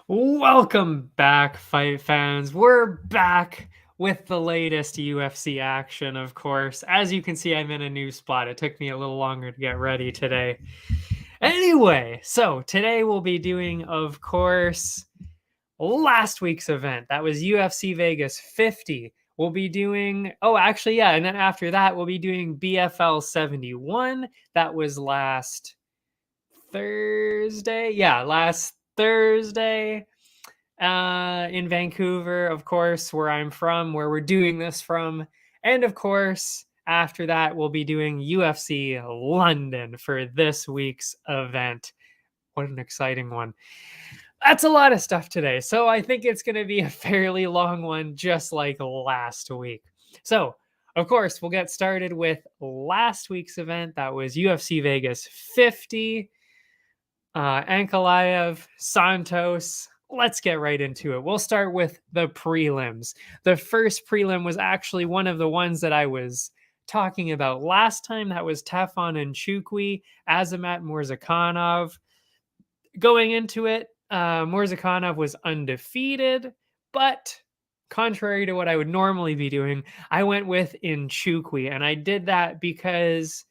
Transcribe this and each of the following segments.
Welcome back, fight fans. We're back with the latest UFC action, of course. As you can see, I'm in a new spot. It took me a little longer to get ready today. Anyway, so today we'll be doing, of course, last week's event. That was UFC Vegas 50. We'll be doing, and then after that, we'll be doing BFL 71. That was last Thursday. Yeah, last Thursday in Vancouver, of course, where I'm from, where we're doing this from. And of course, after that, we'll be doing UFC London for this week's event. What an exciting one. That's a lot of stuff today. So I think it's going to be a fairly long one, just like last week. So, of course, we'll get started with last week's event. That was UFC Vegas 50. Ankalaev, Santos. Let's get right into it. We'll start with the prelims. The first prelim was actually one of the ones that I was talking about last time. That was Tefon and Chukwi, Azamat Murzakanov. Going into it, Murzakanov was undefeated, but contrary to what I would normally be doing, I went with Nchukwi, and I did that because,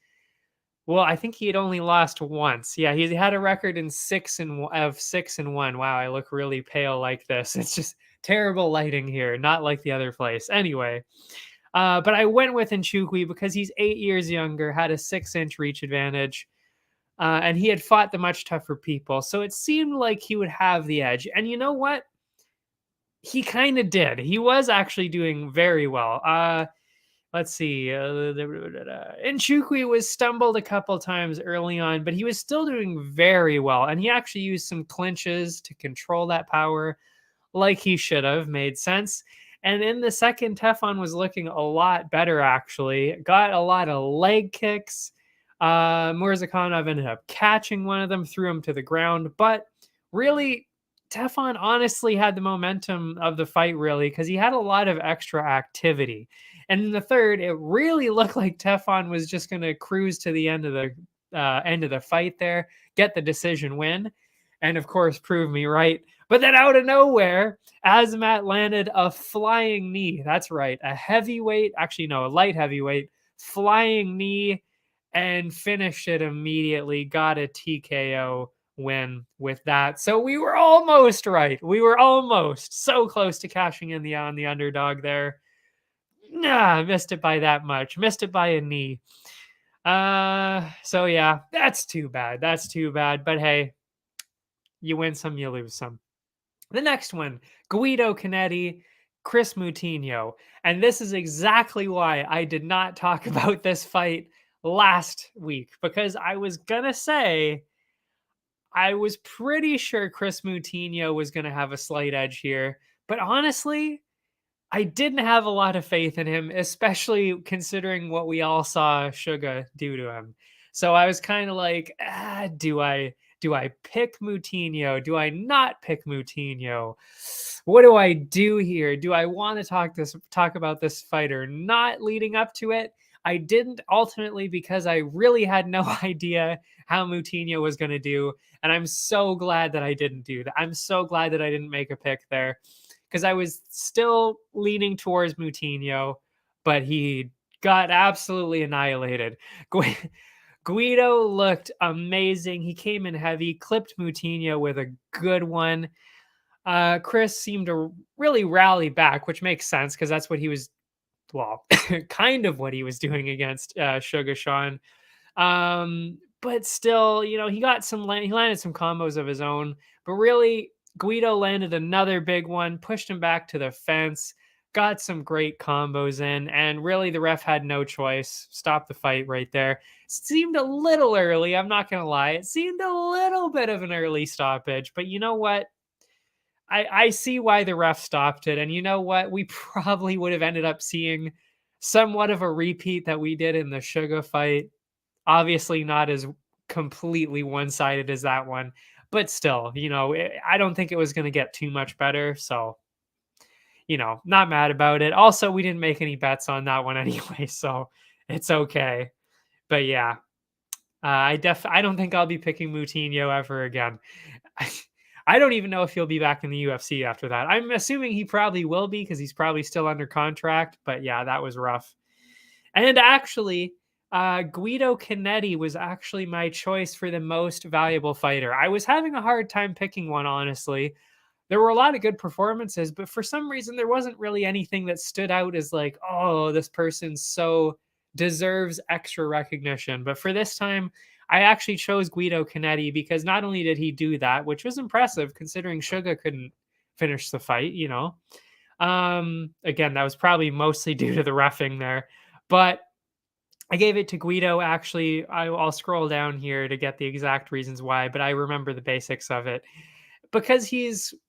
well, I think he had only lost once. Yeah, he had a record of 6-1. Wow, I look really pale like this. It's just terrible lighting here, not like the other place. Anyway, but I went with Nchukwi because he's 8 years younger, had a 6-inch reach advantage, and he had fought the much tougher people. So it seemed like he would have the edge. And you know what? He kind of did. He was actually doing very well. Let's see. Nchukwi was stumbled a couple times early on, but he was still doing very well. And he actually used some clinches to control that power like he should have. Made sense. And in the second, Tefon was looking a lot better, actually. Got a lot of leg kicks. Murzakanov ended up catching one of them, threw him to the ground. But really, Tefon honestly had the momentum of the fight, really, because he had a lot of extra activity. And in the third, it really looked like Tefon was just going to cruise to the end of the fight there, get the decision win, and of course prove me right. But then out of nowhere, Azamat landed a flying knee. That's right, a light heavyweight flying knee, and finished it immediately. Got a TKO win with that. So we were almost right. We were almost so close to cashing in on the underdog there. Nah, missed it by that much. Missed it by a knee. So yeah, that's too bad. That's too bad. But hey, you win some, you lose some. The next one, Guido Connetti, Chris Moutinho. And this is exactly why I did not talk about this fight last week, because I was gonna say I was pretty sure Chris Moutinho was gonna have a slight edge here, but honestly, I didn't have a lot of faith in him, especially considering what we all saw Suga do to him. So I was kind of like, do I pick Moutinho? Do I not pick Moutinho? What do I do here? Do I want to talk about this fighter not leading up to it? I didn't, ultimately, because I really had no idea how Moutinho was going to do. And I'm so glad that I didn't do that. I'm so glad that I didn't make a pick there, because I was still leaning towards Moutinho, but he got absolutely annihilated. Guido looked amazing. He came in heavy, clipped Moutinho with a good one. Chris seemed to really rally back, which makes sense because that's what he was, well, kind of what he was doing against Sugar Sean. But still, he got he landed some combos of his own, but really Guido landed another big one, pushed him back to the fence, got some great combos in, and really the ref had no choice. Stopped the fight right there. Seemed a little early, I'm not gonna lie. It seemed a little bit of an early stoppage, but you know what? I see why the ref stopped it. And you know what? We probably would have ended up seeing somewhat of a repeat that we did in the Sugar fight. Obviously not as completely one-sided as that one, but still, I don't think it was going to get too much better. So, not mad about it. Also, we didn't make any bets on that one anyway, so it's okay. But yeah, I don't think I'll be picking Moutinho ever again. I don't even know if he'll be back in the UFC after that. I'm assuming he probably will be because he's probably still under contract. But yeah, that was rough. And actually, Guido Connetti was actually my choice for the most valuable fighter. I was having a hard time picking one, honestly. There were a lot of good performances, but for some reason, there wasn't really anything that stood out as like, oh, this person so deserves extra recognition. But for this time, I actually chose Guido Connetti because not only did he do that, which was impressive considering Suga couldn't finish the fight, Again, that was probably mostly due to the reffing there, but I gave it to Guido. Actually, I'll scroll down here to get the exact reasons why, but I remember the basics of it. Because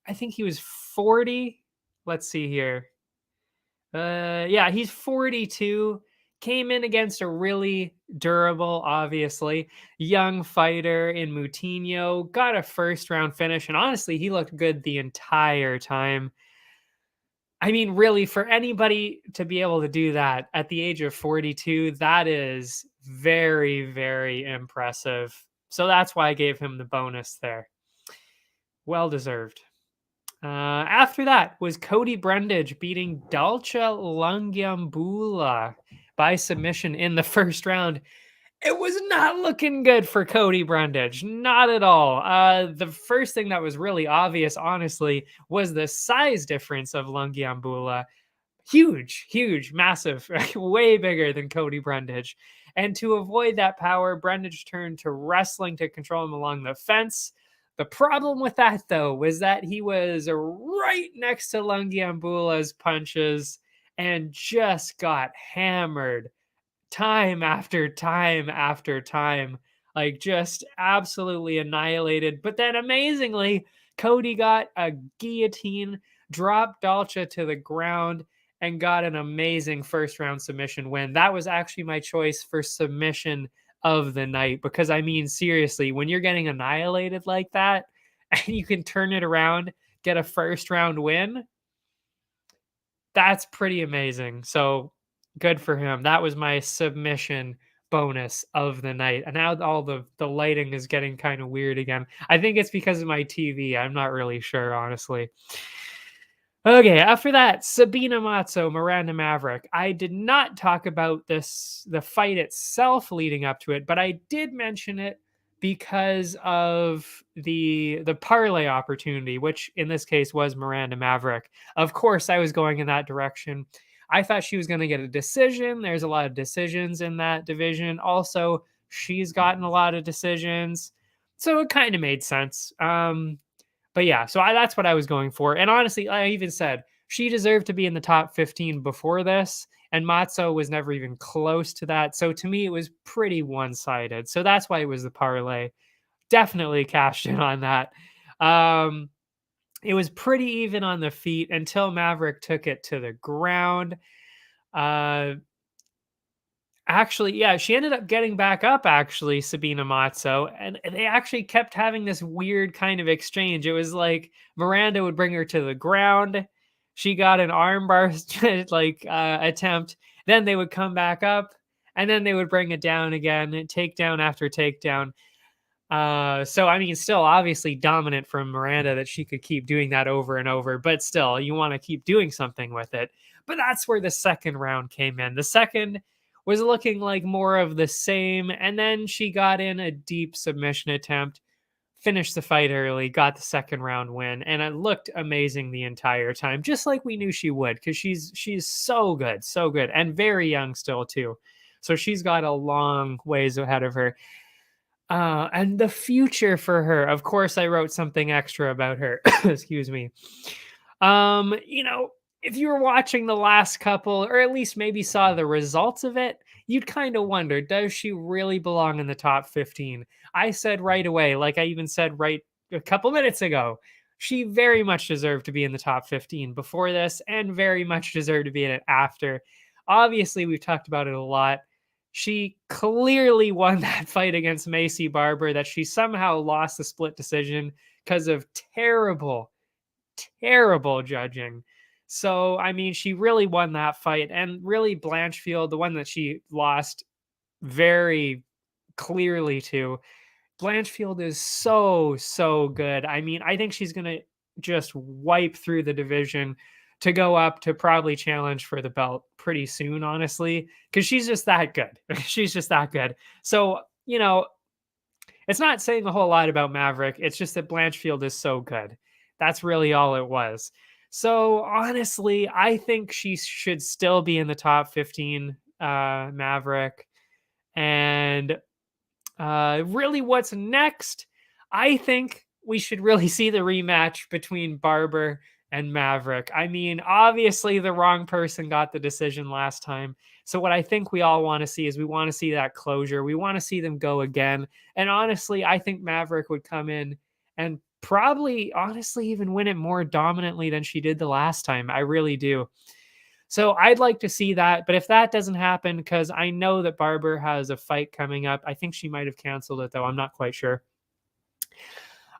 I think he was 40. Let's see here. Yeah, he's 42. Came in against a really durable, obviously, young fighter in Moutinho. Got a first round finish, and honestly, he looked good the entire time. I mean, really, for anybody to be able to do that at the age of 42, that is very, very impressive. So that's why I gave him the bonus there. Well deserved. After that was Cody Brundage beating Dalcha Lungiambula by submission in the first round. It was not looking good for Cody Brundage. Not at all. The first thing that was really obvious, honestly, was the size difference of Lungiambula. Huge, massive, way bigger than Cody Brundage. And to avoid that power, Brundage turned to wrestling to control him along the fence. The problem with that, though, was that he was right next to Lungiambula's punches and just got hammered time after time after time, like just absolutely annihilated. But then amazingly, Cody got a guillotine, dropped Dalcha to the ground, and got an amazing first round submission win. That was actually my choice for submission of the night because, I mean, seriously, when you're getting annihilated like that and you can turn it around, get a first round win, that's pretty amazing. So good for him. That was my submission bonus of the night. And now all the lighting is getting kind of weird again. I think it's because of my TV. I'm not really sure, honestly. Okay, after that, Sabina Matzo, Miranda Maverick. I did not talk about the fight itself leading up to it, but I did mention it because of the parlay opportunity, which in this case was Miranda Maverick. Of course, I was going in that direction. I thought she was going to get a decision. There's a lot of decisions in that division. Also, she's gotten a lot of decisions, so it kind of made sense. But yeah, so that's what I was going for. And honestly, I even said she deserved to be in the top 15 before this, and Matzo was never even close to that. So to me, it was pretty one-sided. So that's why it was the parlay. Definitely cashed in on that. It was pretty even on the feet until Maverick took it to the ground. Actually, yeah, she ended up getting back up, actually, Sabina Matzo, and they actually kept having this weird kind of exchange. It was like Miranda would bring her to the ground. She got an armbar attempt. Then they would come back up, and then they would bring it down again, takedown after takedown. So, I mean, still obviously dominant from Miranda that she could keep doing that over and over, but still, you want to keep doing something with it. But that's where the second round came in. The second was looking like more of the same. And then she got in a deep submission attempt, finished the fight early, got the second round win, and it looked amazing the entire time, just like we knew she would, because she's so good, and very young still too. So she's got a long ways ahead of her. And the future for her, of course, I wrote something extra about her. Excuse me. You know, if you were watching the last couple, or at least maybe saw the results of it, you'd kind of wonder, does she really belong in the top 15? I said right away, like I even said right a couple minutes ago, she very much deserved to be in the top 15 before this, and very much deserved to be in it after. Obviously, we've talked about it a lot. She clearly won that fight against Macy Barber that she somehow lost the split decision because of terrible judging. So, I mean, she really won that fight. And really, Blanchfield, the one that she lost very clearly to, Blanchfield is so good. I mean, I think she's going to just wipe through the division to go up to probably challenge for the belt pretty soon, honestly, because she's just that good. She's just that good. So, you know, it's not saying a whole lot about Maverick. It's just that Blanchfield is so good. That's really all it was. So honestly, I think she should still be in the top 15, Maverick. And really, what's next? I think we should really see the rematch between Barber and Maverick. I mean, obviously, the wrong person got the decision last time. So what I think we all want to see is we want to see that closure. We want to see them go again. And honestly, I think Maverick would come in and probably, honestly, even win it more dominantly than she did the last time. I really do. So I'd like to see that. But if that doesn't happen, because I know that Barber has a fight coming up, I think she might have canceled it, though. I'm not quite sure.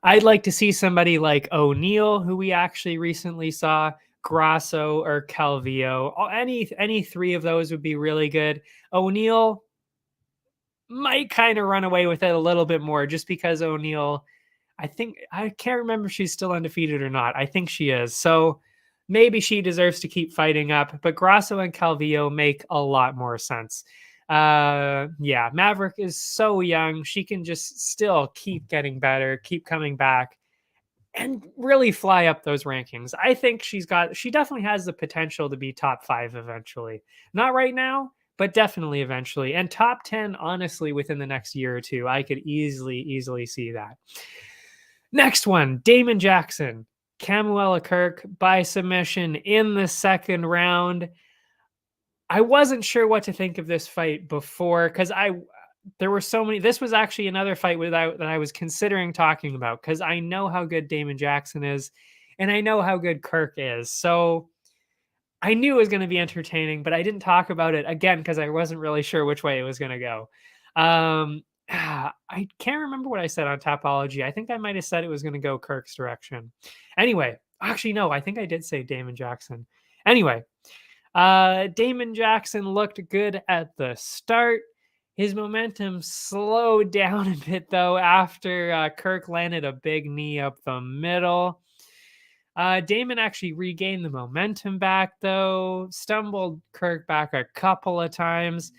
I'd like to see somebody like O'Neal, who we actually recently saw, Grasso or Calvillo. Any three of those would be really good. O'Neal might kind of run away with it a little bit more, just because O'Neal, I can't remember if she's still undefeated or not. I think she is. So maybe she deserves to keep fighting up, but Grasso and Calvillo make a lot more sense. Yeah, Maverick is so young. She can just still keep getting better, keep coming back, and really fly up those rankings. I think she definitely has the potential to be top 5 eventually. Not right now, but definitely eventually. And top 10, honestly, within the next year or two. I could easily see that. Next one, Damon Jackson. Camuela Kirk by submission in the second round. I wasn't sure what to think of this fight before, because there were so many. This was actually another fight that I was considering talking about, because I know how good Damon Jackson is, and I know how good Kirk is. So I knew it was going to be entertaining, but I didn't talk about it again because I wasn't really sure which way it was going to go. I can't remember what I said on Tapology. I think I might have said it was going to go Kirk's direction. Anyway, actually, no, I think I did say Damon Jackson. Anyway, Damon Jackson looked good at the start. His momentum slowed down a bit, though, after Kirk landed a big knee up the middle. Damon actually regained the momentum back, though, stumbled Kirk back a couple of times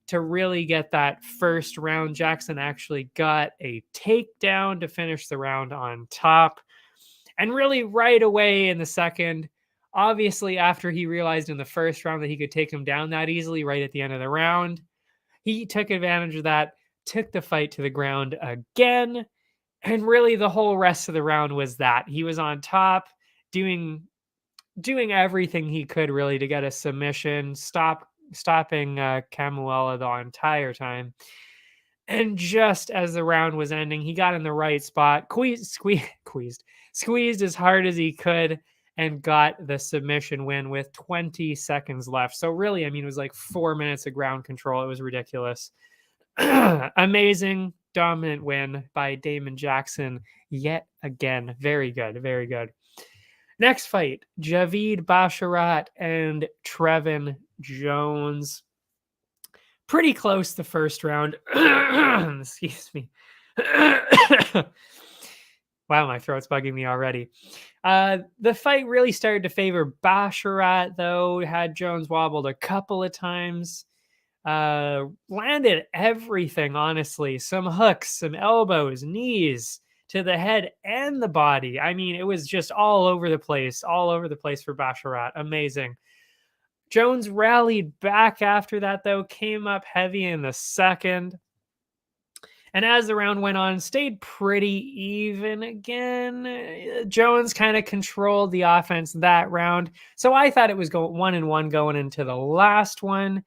to really get that first round. Jackson actually got a takedown to finish the round on top. And really right away in the second, obviously after he realized in the first round that he could take him down that easily right at the end of the round, he took advantage of that, took the fight to the ground again. And really the whole rest of the round was that. He was on top, doing everything he could really to get a submission, stopping Camuela the entire time. And just as the round was ending, he got in the right spot, squeezed as hard as he could, and got the submission win with 20 seconds left. So really, I mean, it was like 4 minutes of ground control. It was ridiculous. Amazing, dominant win by Damon Jackson yet again. Very good, very good. Next fight, Javid Basharat and Trevin Jones. Pretty close the first round. Excuse me. Wow, my throat's bugging me already. The fight really started to favor Basharat, though. Had Jones wobbled a couple of times. Landed everything, honestly. Some hooks, some elbows, knees to the head and the body. I mean, it was just all over the place for Basharat. Amazing. Jones rallied back after that, though, came up heavy in the second. And as the round went on, stayed pretty even again. Jones kind of controlled the offense that round. So I thought it was 1-1 going into the last one.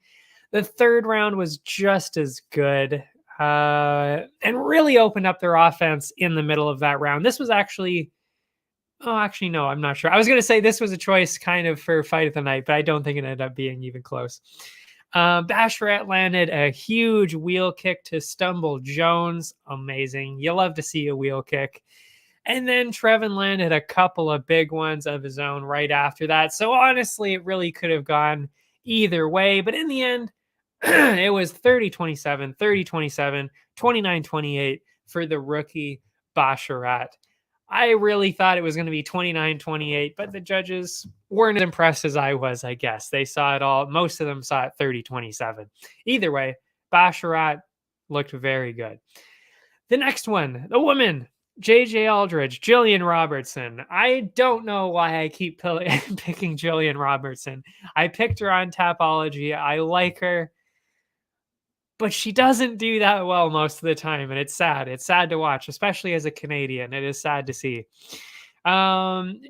The third round was just as good and really opened up their offense in the middle of that round. This was actually, no, I'm not sure. I was going to say this was a choice kind of for fight of the night, but I don't think it ended up being even close. Basharat landed a huge wheel kick to stumble Jones. Amazing. You love to see a wheel kick. And then Trevin landed a couple of big ones of his own right after that. So honestly, it really could have gone either way. But in the end, it was 30-27, 30-27, 29-28 for the rookie Basharat. I really thought it was going to be 29-28, but the judges weren't as impressed as I was, I guess. They saw it all. Most of them saw it 30-27. Either way, Basharat looked very good. The next one, the woman, JJ Aldrich, Jillian Robertson. I don't know why I keep picking Jillian Robertson. I picked her on Tapology. I like her, but she doesn't do that well most of the time, and it's sad. It's sad to watch, especially as a Canadian. It is sad to see.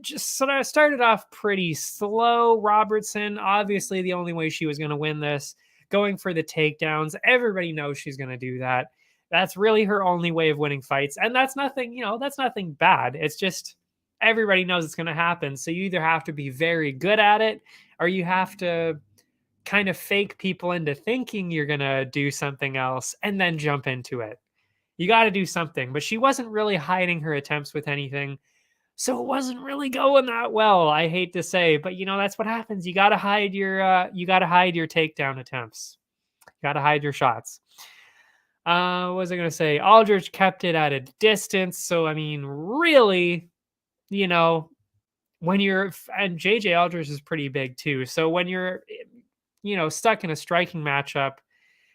Just sort of started off pretty slow. Robertson, obviously the only way she was going to win this, going for the takedowns. Everybody knows she's going to do that. That's really her only way of winning fights. And that's nothing, that's nothing bad. It's just everybody knows it's going to happen. So you either have to be very good at it, or you have to kind of fake people into thinking you're going to do something else and then jump into it. You got to do something. But she wasn't really hiding her attempts with anything. So it wasn't really going that well, I hate to say, but that's what happens. You got to hide your takedown attempts. You got to hide your shots. What was I going to say? Aldrich kept it at a distance. So, I mean, really, when you're, and JJ Aldrich is pretty big too. So when you're, stuck in a striking matchup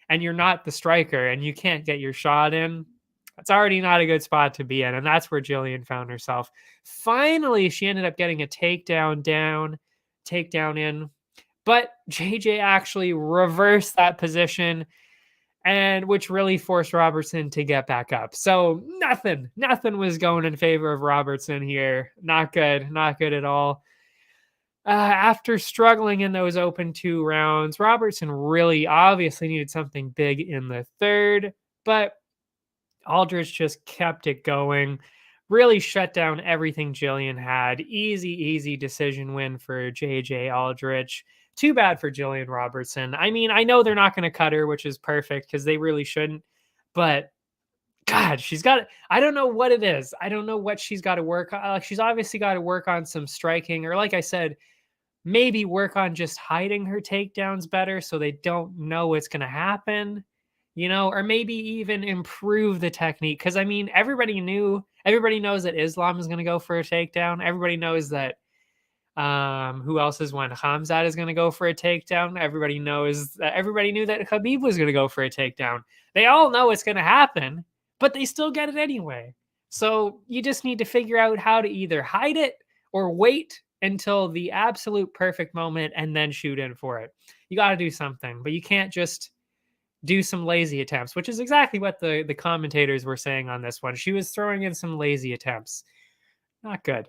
and you're not the striker and you can't get your shot in, it's already not a good spot to be in. And that's where Jillian found herself. Finally, she ended up getting a takedown in, but JJ actually reversed that position, and which really forced Robertson to get back up. So nothing was going in favor of Robertson here. Not good at all. After struggling in those open 2 rounds, Robertson really obviously needed something big in the third, but Aldrich just kept it going, really shut down everything Jillian had. Easy decision win for JJ Aldrich. Too bad for Jillian Robertson. I mean, I know they're not going to cut her, which is perfect because they really shouldn't, but God, I don't know what it is. I don't know what she's got to work on. She's obviously got to work on some striking, or like I said, maybe work on just hiding her takedowns better so they don't know what's going to happen, or maybe even improve the technique. Because, I mean, everybody knows that Islam is going to go for a takedown. Everybody knows that, who else is one? Khamzat is going to go for a takedown. Everybody knew that Khabib was going to go for a takedown. They all know it's going to happen, but they still get it anyway. So you just need to figure out how to either hide it or wait until the absolute perfect moment and then shoot in for it. You got to do something, but you can't just do some lazy attempts, which is exactly what the commentators were saying on this one. She was throwing in some lazy attempts. Not good.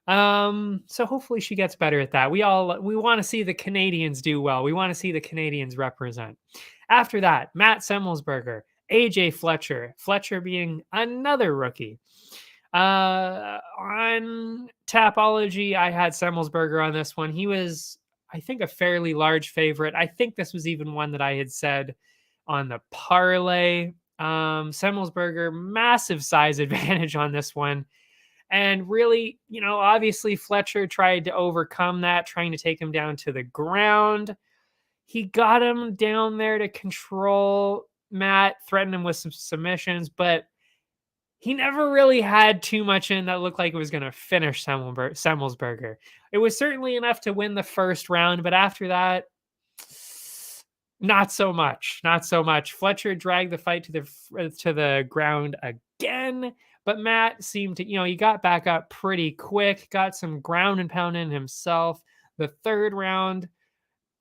So hopefully she gets better at that. We want to see the Canadians do well. We want to see the Canadians represent. After that, Matt Semmelsberger, AJ Fletcher being another rookie. On Tapology, I had Semmelsberger on this one. He was, I think, a fairly large favorite. I think this was even one that I had said on the parlay. Semmelsberger, massive size advantage on this one. And really, obviously Fletcher tried to overcome that, trying to take him down to the ground. He got him down there to control Matt, threatened him with some submissions, but he never really had too much in that looked like it was going to finish Semmelsberger. It was certainly enough to win the first round, but after that, Not so much. Not so much. Fletcher dragged the fight to the ground again, but Matt seemed to, he got back up pretty quick, got some ground and pound in himself. The third round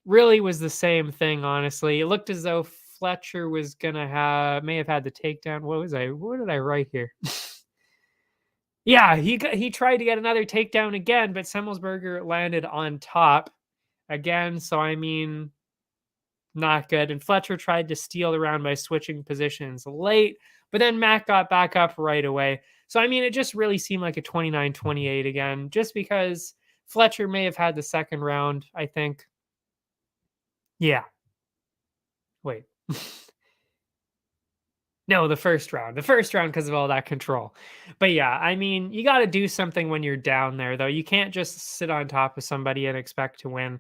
really was the same thing, honestly. It looked as though Fletcher was may have had the takedown. What did I write here? Yeah, he tried to get another takedown again, but Semmelsberger landed on top again. So, I mean, not good. And Fletcher tried to steal the round by switching positions late, but then Matt got back up right away. So, I mean, it just really seemed like a 29-28 again, just because Fletcher may have had the second round, I think. Yeah. Wait. No, the first round. The first round because of all that control. But yeah, I mean, you got to do something when you're down there, though. You can't just sit on top of somebody and expect to win,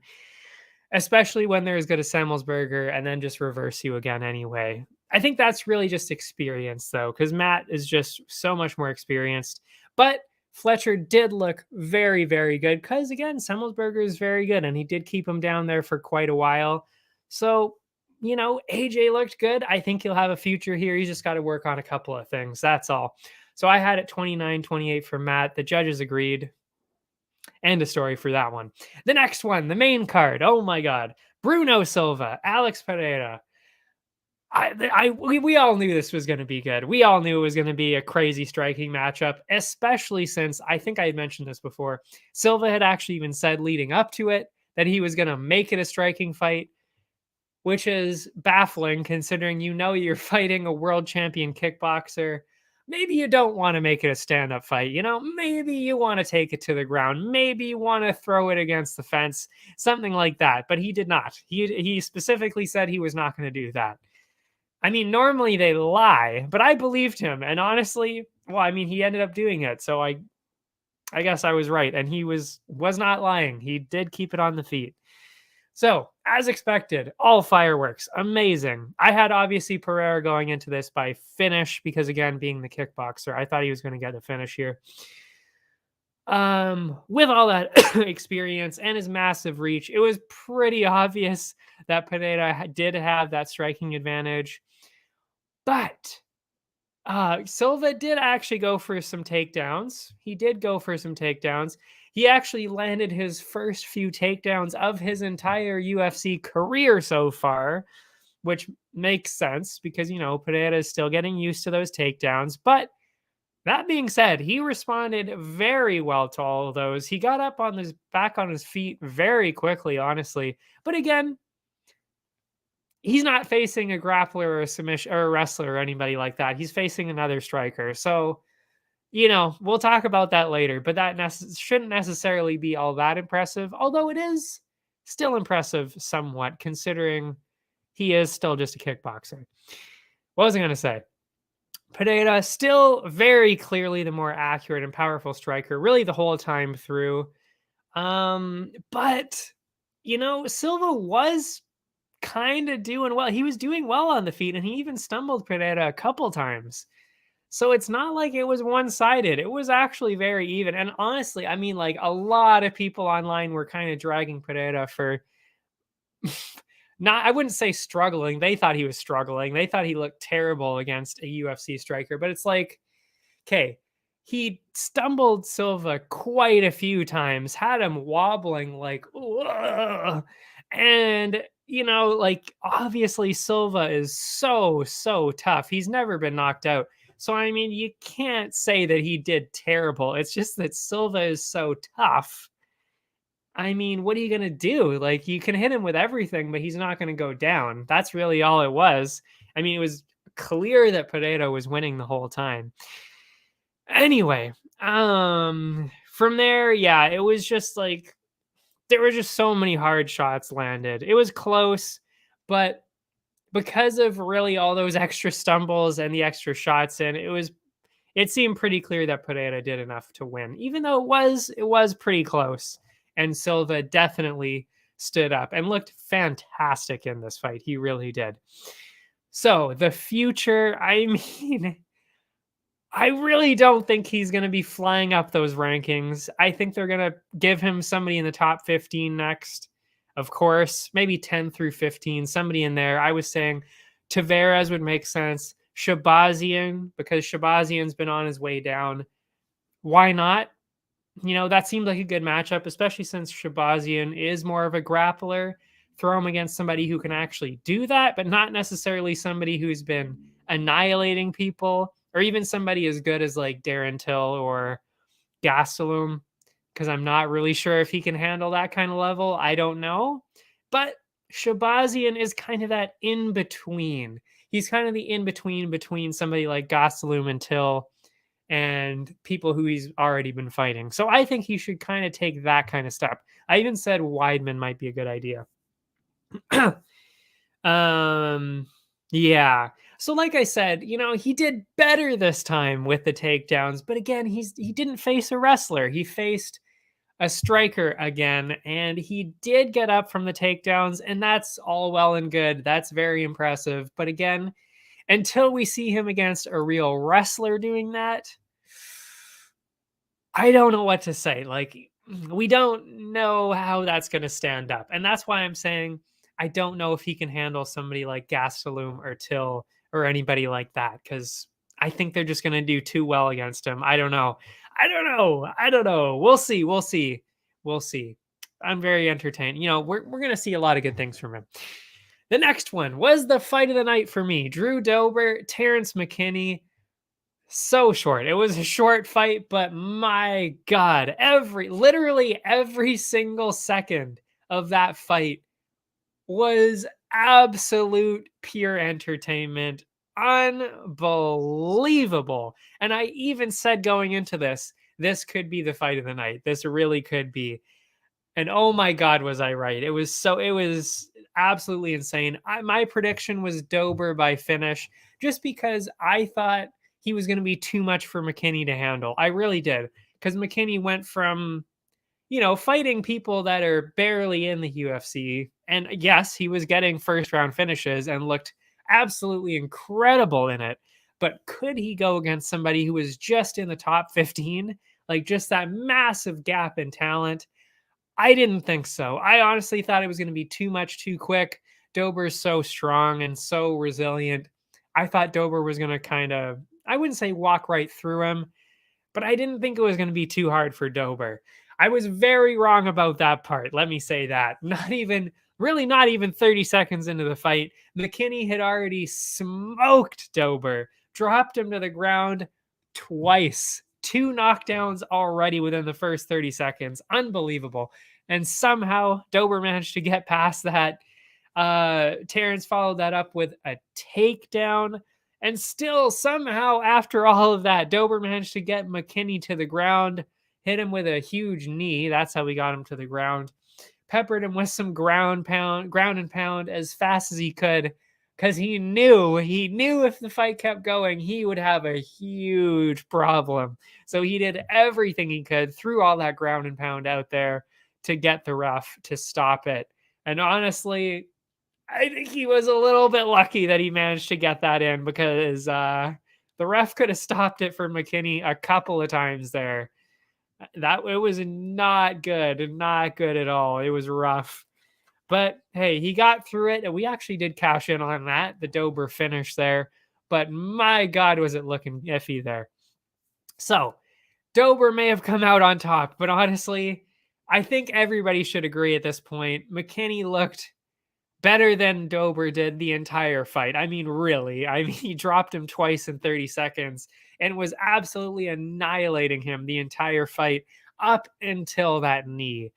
especially when they're as good as Semmelsberger and then just reverse you again anyway. I think that's really just experience, though, because Matt is just so much more experienced. But Fletcher did look very, very good because, again, Semmelsberger is very good, and he did keep him down there for quite a while. So, AJ looked good. I think he'll have a future here. He's just got to work on a couple of things. That's all. So I had it 29-28 for Matt. The judges agreed. End of story for that one. The next one, the main card. Oh my God. Bruno Silva, Alex Pereira. We all knew this was going to be good. We all knew it was going to be a crazy striking matchup, especially since I think I had mentioned this before. Silva had actually even said leading up to it that he was going to make it a striking fight, which is baffling considering you're fighting a world champion kickboxer. Maybe you don't want to make it a stand-up fight. Maybe you want to take it to the ground. Maybe you want to throw it against the fence, something like that. But he did not. He specifically said he was not going to do that. I mean, normally they lie, but I believed him. And honestly, he ended up doing it. So I guess I was right. And he was not lying. He did keep it on the feet. So, as expected, all fireworks. Amazing. I had obviously Pereira going into this by finish because, again, being the kickboxer, I thought he was going to get a finish here. With all that experience and his massive reach, it was pretty obvious that Pereira did have that striking advantage. But Silva did actually go for some takedowns. He did go for some takedowns. He actually landed his first few takedowns of his entire UFC career so far, which makes sense because, Pereira is still getting used to those takedowns. But that being said, he responded very well to all of those. He got up back on his feet very quickly, honestly. But again, he's not facing a grappler or a submission or a wrestler or anybody like that. He's facing another striker. So, we'll talk about that later, but that shouldn't necessarily be all that impressive, although it is still impressive somewhat, considering he is still just a kickboxer. What was I going to say? Pereira still very clearly the more accurate and powerful striker, really the whole time through. But, Silva was kind of doing well. He was doing well on the feet, and he even stumbled Pereira a couple times. So it's not like it was one-sided. It was actually very even. And honestly, a lot of people online were kind of dragging Pereira for I wouldn't say struggling. They thought he was struggling. They thought he looked terrible against a UFC striker. But it's like, okay, he stumbled Silva quite a few times, had him wobbling like, ugh. And obviously Silva is so tough. He's never been knocked out. So, you can't say that he did terrible. It's just that Silva is so tough. What are you going to do? You can hit him with everything, but he's not going to go down. That's really all it was. It was clear that Pereira was winning the whole time. Anyway, from there, yeah, it was just there were just so many hard shots landed. It was close, but because of really all those extra stumbles and the extra shots in, it seemed pretty clear that Pereira did enough to win, even though it was pretty close. And Silva definitely stood up and looked fantastic in this fight. He really did. So the future, I really don't think he's going to be flying up those rankings. I think they're going to give him somebody in the top 15 next. of course, maybe 10 through 15, somebody in there. I was saying Tavares would make sense. Shabazian, because Shabazian's been on his way down. Why not? That seemed like a good matchup, especially since Shabazian is more of a grappler. Throw him against somebody who can actually do that, but not necessarily somebody who's been annihilating people, or even somebody as good as like Darren Till or Gastelum, because I'm not really sure if he can handle that kind of level. I don't know. But Shabazian is kind of that in between. He's kind of the in between somebody like Gastelum and Till and people who he's already been fighting. So I think he should kind of take that kind of step. I even said Weidman might be a good idea. Yeah. So like I said, he did better this time with the takedowns, but again, he didn't face a wrestler. He faced a striker again, and he did get up from the takedowns, and that's all well and good. That's very impressive. But again, until we see him against a real wrestler doing that, I don't know what to say. Like, we don't know how that's going to stand up. And that's why I'm saying I don't know if he can handle somebody like Gastelum or Till or anybody like that, because I think they're just going to do too well against him. I don't know. We'll see. I'm very entertained. We're going to see a lot of good things from him. The next one was the fight of the night for me. Drew Dober, Terrence McKinney. So short. It was a short fight, but my God, literally every single second of that fight was absolute pure entertainment. Unbelievable. And I even said going into this could be the fight of the night. This really could be. And oh my God, was I right. It was absolutely insane. My prediction was Dober by finish, just because I thought he was going to be too much for McKinney to handle. I really did. Because McKinney went from, fighting people that are barely in the UFC. And yes, he was getting first round finishes and looked absolutely incredible in it. But could he go against somebody who was just in the top 15? Like, just that massive gap in talent? I didn't think so. I honestly thought it was going to be too much too quick. Dober's so strong and so resilient. I thought Dober was going to kind of, I wouldn't say walk right through him, but I didn't think it was going to be too hard for Dober. I was very wrong about that part. Let me say that. Not even 30 seconds into the fight, McKinney had already smoked Dober, dropped him to the ground twice. 2 knockdowns already within the first 30 seconds. Unbelievable. And somehow Dober managed to get past that. Terrence followed that up with a takedown. And still, somehow, after all of that, Dober managed to get McKinney to the ground, hit him with a huge knee. That's how we got him to the ground. Peppered him with some ground and pound as fast as he could, because he knew if the fight kept going, he would have a huge problem. So he did everything he could, threw all that ground and pound out there to get the ref to stop it. And honestly, I think he was a little bit lucky that he managed to get that in, because the ref could have stopped it for McKinney a couple of times there. It was not good at all. It was rough. But hey, he got through it, and we actually did cash in on that, the Dober finish there. But my God, was it looking iffy there. So Dober may have come out on top, but honestly, I think everybody should agree at this point, McKinney looked better than Dober did the entire fight. I mean, really. I mean, he dropped him twice in 30 seconds and was absolutely annihilating him the entire fight up until that knee.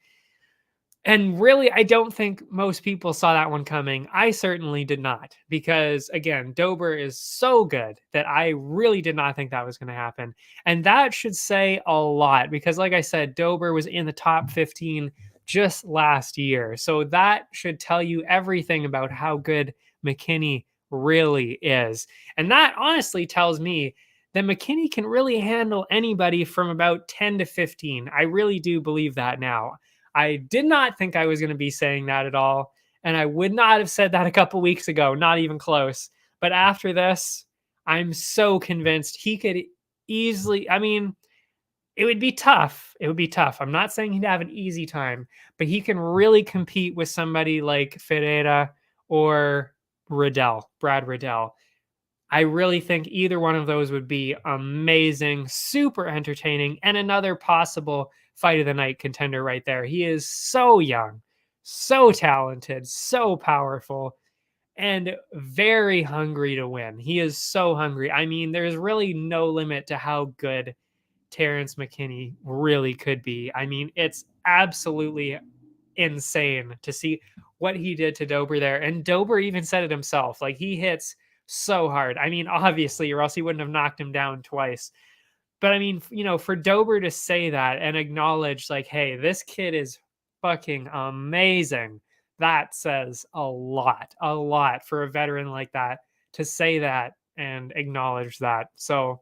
And really, I don't think most people saw that one coming. I certainly did not, because again, Dober is so good that I really did not think that was going to happen. And that should say a lot, because like I said, Dober was in the top 15 just last year. So that should tell you everything about how good McKinney really is. And that honestly tells me that McKinney can really handle anybody from about 10 to 15. I really do believe that now. I did not think I was going to be saying that at all. And I would not have said that a couple weeks ago, not even close. But after this, I'm so convinced he could easily, I mean, It would be tough. It would be tough. I'm not saying he'd have an easy time, but he can really compete with somebody like Ferreira or Brad Riddell. I really think either one of those would be amazing, super entertaining, and another possible fight of the night contender right there. He is so young, so talented, so powerful, and very hungry to win. He is so hungry. I mean, there's really no limit to how good Terrence McKinney really could be. I mean, it's absolutely insane to see what he did to Dober there. And Dober even said it himself. Like, he hits so hard. I mean, obviously, or else he wouldn't have knocked him down twice. But I mean, for Dober to say that and acknowledge, like, hey, this kid is fucking amazing. That says a lot for a veteran like that to say that and acknowledge that. So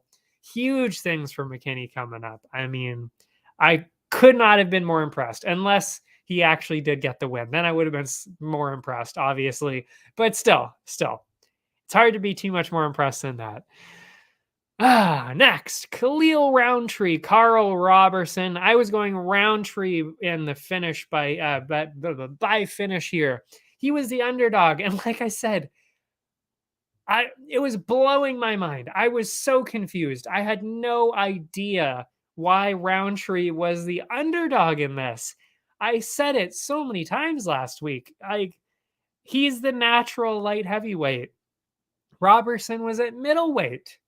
huge things for McKinney coming up. I mean, I could not have been more impressed unless he actually did get the win. Then I would have been more impressed, obviously. But still, it's hard to be too much more impressed than that. Next, Khalil Roundtree, Carl Robertson. I was going Roundtree in the finish by finish here. He was the underdog, and like I said, it was blowing my mind. I was so confused. I had no idea why Roundtree was the underdog in this. I said it so many times last week. He's the natural light heavyweight. Robertson was at middleweight.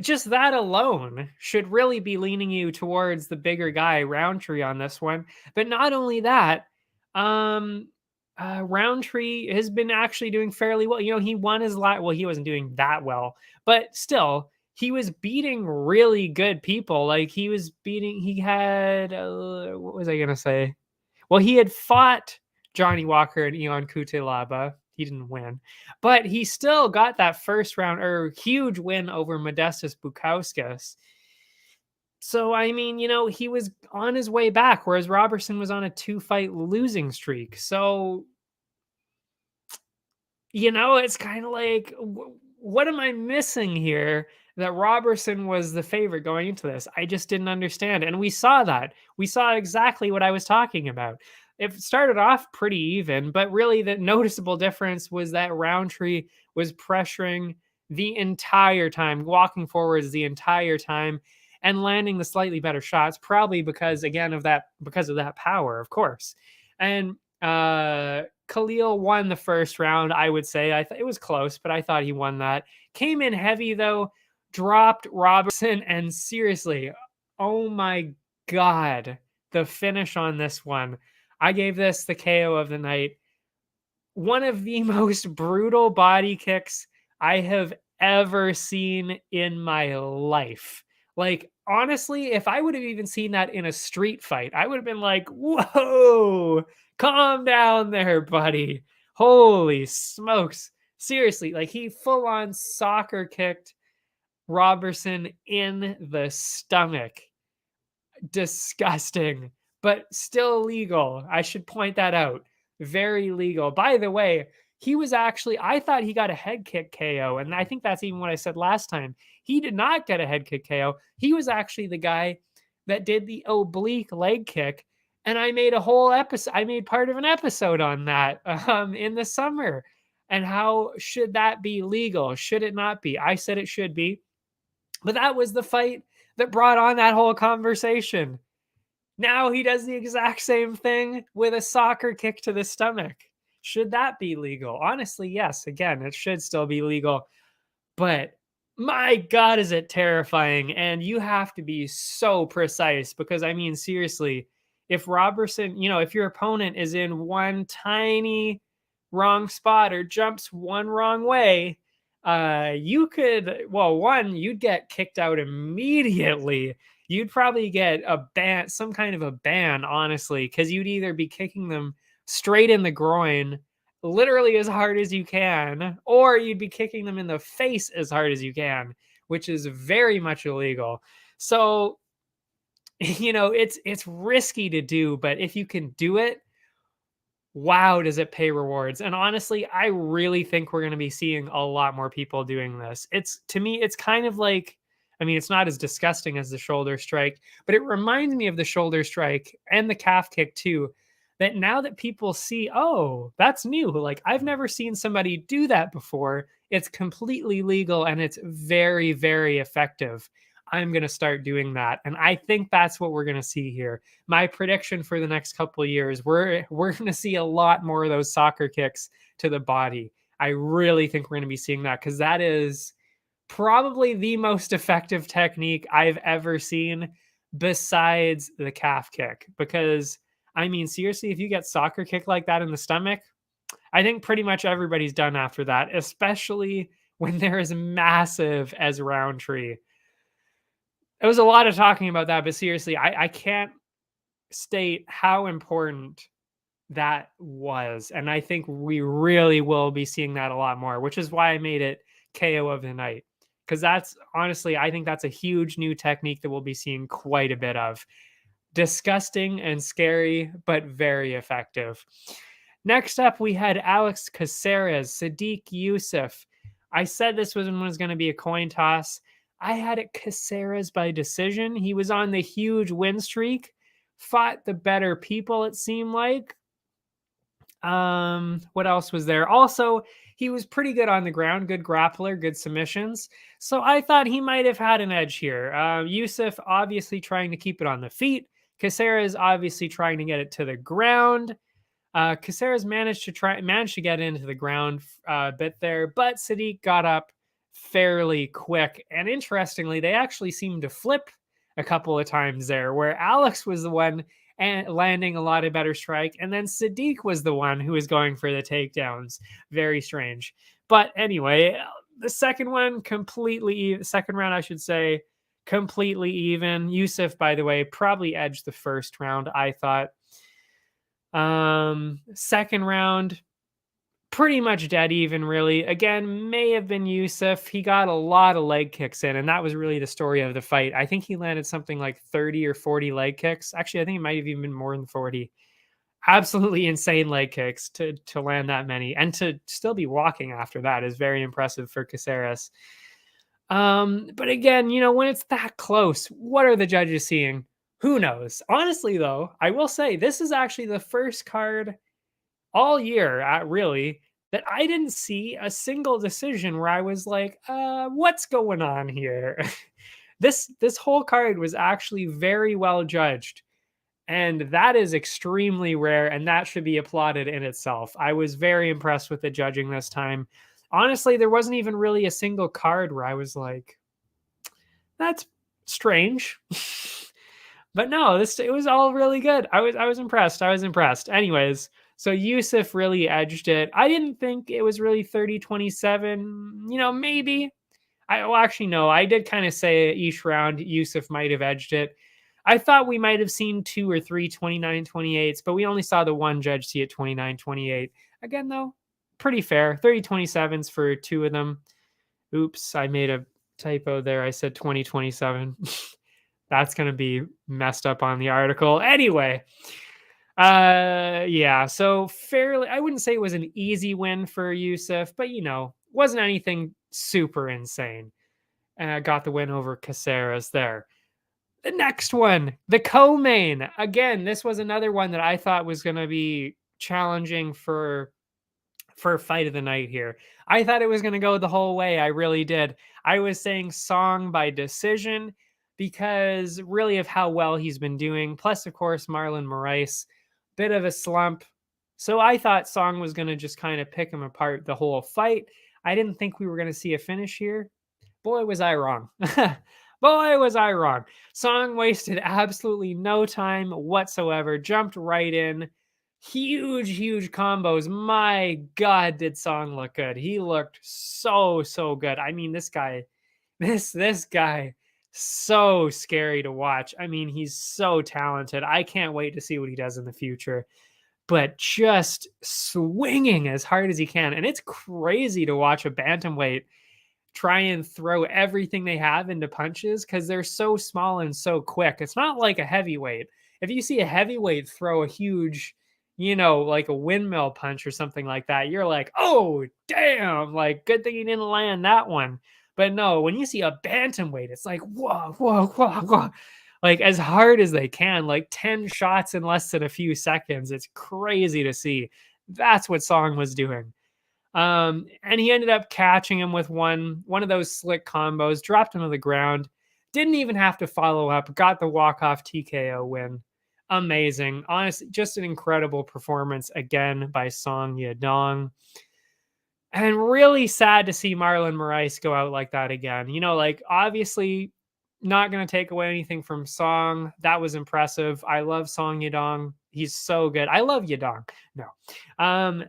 Just that alone should really be leaning you towards the bigger guy, Roundtree, on this one. But not only that, Roundtree has been actually doing fairly well. He won his last. Well, he wasn't doing that well, but still, he was beating really good people. Like, he had, what was I going to say? Well, he had fought Johnny Walker and Ion Cutelaba. He didn't win, but he still got that first round or huge win over Modestas Bukauskas. So, I mean, he was on his way back, whereas Robertson was on a 2-fight losing streak. So, it's kind of like, what am I missing here? That Robertson was the favorite going into this. I just didn't understand. And we saw that. We saw exactly what I was talking about. It started off pretty even, but really the noticeable difference was that Roundtree was pressuring the entire time, walking forwards the entire time, and landing the slightly better shots, probably because of that power, of course. And Khalil won the first round, I would say. It was close, but I thought he won that. Came in heavy, though, dropped Robertson, and seriously, oh my God, the finish on this one. I gave this the KO of the night. One of the most brutal body kicks I have ever seen in my life. Like, honestly, if I would have even seen that in a street fight, I would have been like, whoa, calm down there, buddy. Holy smokes. Seriously, like, he full on soccer kicked Robertson in the stomach. Disgusting, but still legal. I should point that out. Very legal. By the way, I thought he got a head kick KO, and I think that's even what I said last time. He did not get a head kick KO. He was actually the guy that did the oblique leg kick, and I made a whole episode. I made part of an episode on that in the summer. And how should that be legal? Should it not be? I said it should be. But that was the fight that brought on that whole conversation. Now he does the exact same thing with a soccer kick to the stomach. Should that be legal? Honestly, yes. Again, it should still be legal. But my God, is it terrifying. And you have to be so precise because, I mean, seriously, if Robertson, if your opponent is in one tiny wrong spot or jumps one wrong way, you'd get kicked out immediately. You'd probably get some kind of a ban, honestly, because you'd either be kicking them straight in the groin, literally as hard as you can, or you'd be kicking them in the face as hard as you can, which is very much illegal. So, it's risky to do, but if you can do it, wow, does it pay rewards. And honestly, I really think we're going to be seeing a lot more people doing this. To me, it's kind of like I mean, it's not as disgusting as the shoulder strike, but it reminds me of the shoulder strike and the calf kick too. That now that people see, oh, that's new. Like, I've never seen somebody do that before. It's completely legal and it's very, very effective. I'm going to start doing that. And I think that's what we're going to see here. My prediction for the next couple of years, we're going to see a lot more of those soccer kicks to the body. I really think we're going to be seeing that because that is probably the most effective technique I've ever seen besides the calf kick. Because, I mean, seriously, if you get soccer kick like that in the stomach, I think pretty much everybody's done after that, especially when they're as massive as Roundtree. It was a lot of talking about that, but seriously, I can't state how important that was. And I think we really will be seeing that a lot more, which is why I made it KO of the night. Because that's honestly, I think that's a huge new technique that we'll be seeing quite a bit of. Disgusting and scary, but very effective. Next up, we had Alex Casarez, Sadiq Yusuf. I said this was going to be a coin toss. I had it Casarez by decision. He was on the huge win streak, fought the better people, it seemed like. What else was there? Also, he was pretty good on the ground, good grappler, good submissions. So I thought he might have had an edge here. Yusuf obviously trying to keep it on the feet. Casarez obviously trying to get it to the ground. Casarez managed to get into the ground a bit there, but Sadiq got up fairly quick. And interestingly, they actually seemed to flip a couple of times there, where Alex was the one and landing a lot of better strike, and then Sadiq was the one who was going for the takedowns. Very strange. But anyway, the second round, I should say, completely even. Yusuf, by the way, probably edged the first round, I thought. Second round, pretty much dead even, really. Again, may have been Yusuf. He got a lot of leg kicks in, and that was really the story of the fight. I think he landed something like 30 or 40 leg kicks. Actually, I think it might have even been more than 40. Absolutely insane leg kicks to land that many, and to still be walking after that is very impressive for Casarez. But again, when it's that close, what are the judges seeing? Who knows? Honestly, though, I will say this is actually the first card all year, really, that I didn't see a single decision where I was like, what's going on here? This whole card was actually very well judged. And that is extremely rare, and that should be applauded in itself. I was very impressed with the judging this time. Honestly, there wasn't even really a single card where I was like, that's strange. But no, it was all really good. I was impressed. Anyways, so Yusuf really edged it. I didn't think it was really 30-27. Maybe. I did kind of say each round Yusuf might have edged it. I thought we might have seen 2 or 3 29-28s, but we only saw the one judge see it 29-28. Again, though, pretty fair. 30-27s for 2 of them. Oops, I made a typo there. I said 20-27. That's going to be messed up on the article. Anyway, yeah, so fairly, I wouldn't say it was an easy win for Yusuf, but, wasn't anything super insane. Got the win over Casarez there. The next one, the co-main. Again, this was another one that I thought was going to be challenging for fight of the night here. I thought it was going to go the whole way. I really did. I was saying Song by decision because really of how well he's been doing. Plus, of course, Marlon Moraes, bit of a slump. So I thought Song was going to just kind of pick him apart the whole fight. I didn't think we were going to see a finish here. Boy, was I wrong. Boy, was I wrong. Song wasted absolutely no time whatsoever. Jumped right in. Huge combos. My God, did Song look good. He looked so good. I mean, this guy, so scary to watch. I mean, he's so talented. I can't wait to see what he does in the future. But just swinging as hard as he can. And it's crazy to watch a bantamweight try and throw everything they have into punches because they're so small and so quick. It's not like a heavyweight. If you see a heavyweight throw a huge, like a windmill punch or something like that, you're like, oh, damn, like good thing he didn't land that one. But no, when you see a bantamweight, it's like, whoa, whoa, whoa, whoa. Like as hard as they can, like 10 shots in less than a few seconds. It's crazy to see. That's what Song was doing. And he ended up catching him with one of those slick combos, dropped him to the ground, didn't even have to follow up, got the walk-off TKO win. Amazing. Honestly, just an incredible performance again by Song Yadong. And really sad to see Marlon Moraes go out like that again. You know, like obviously not going to take away anything from Song. That was impressive. I love Song Yadong. He's so good. I love Yadong. No.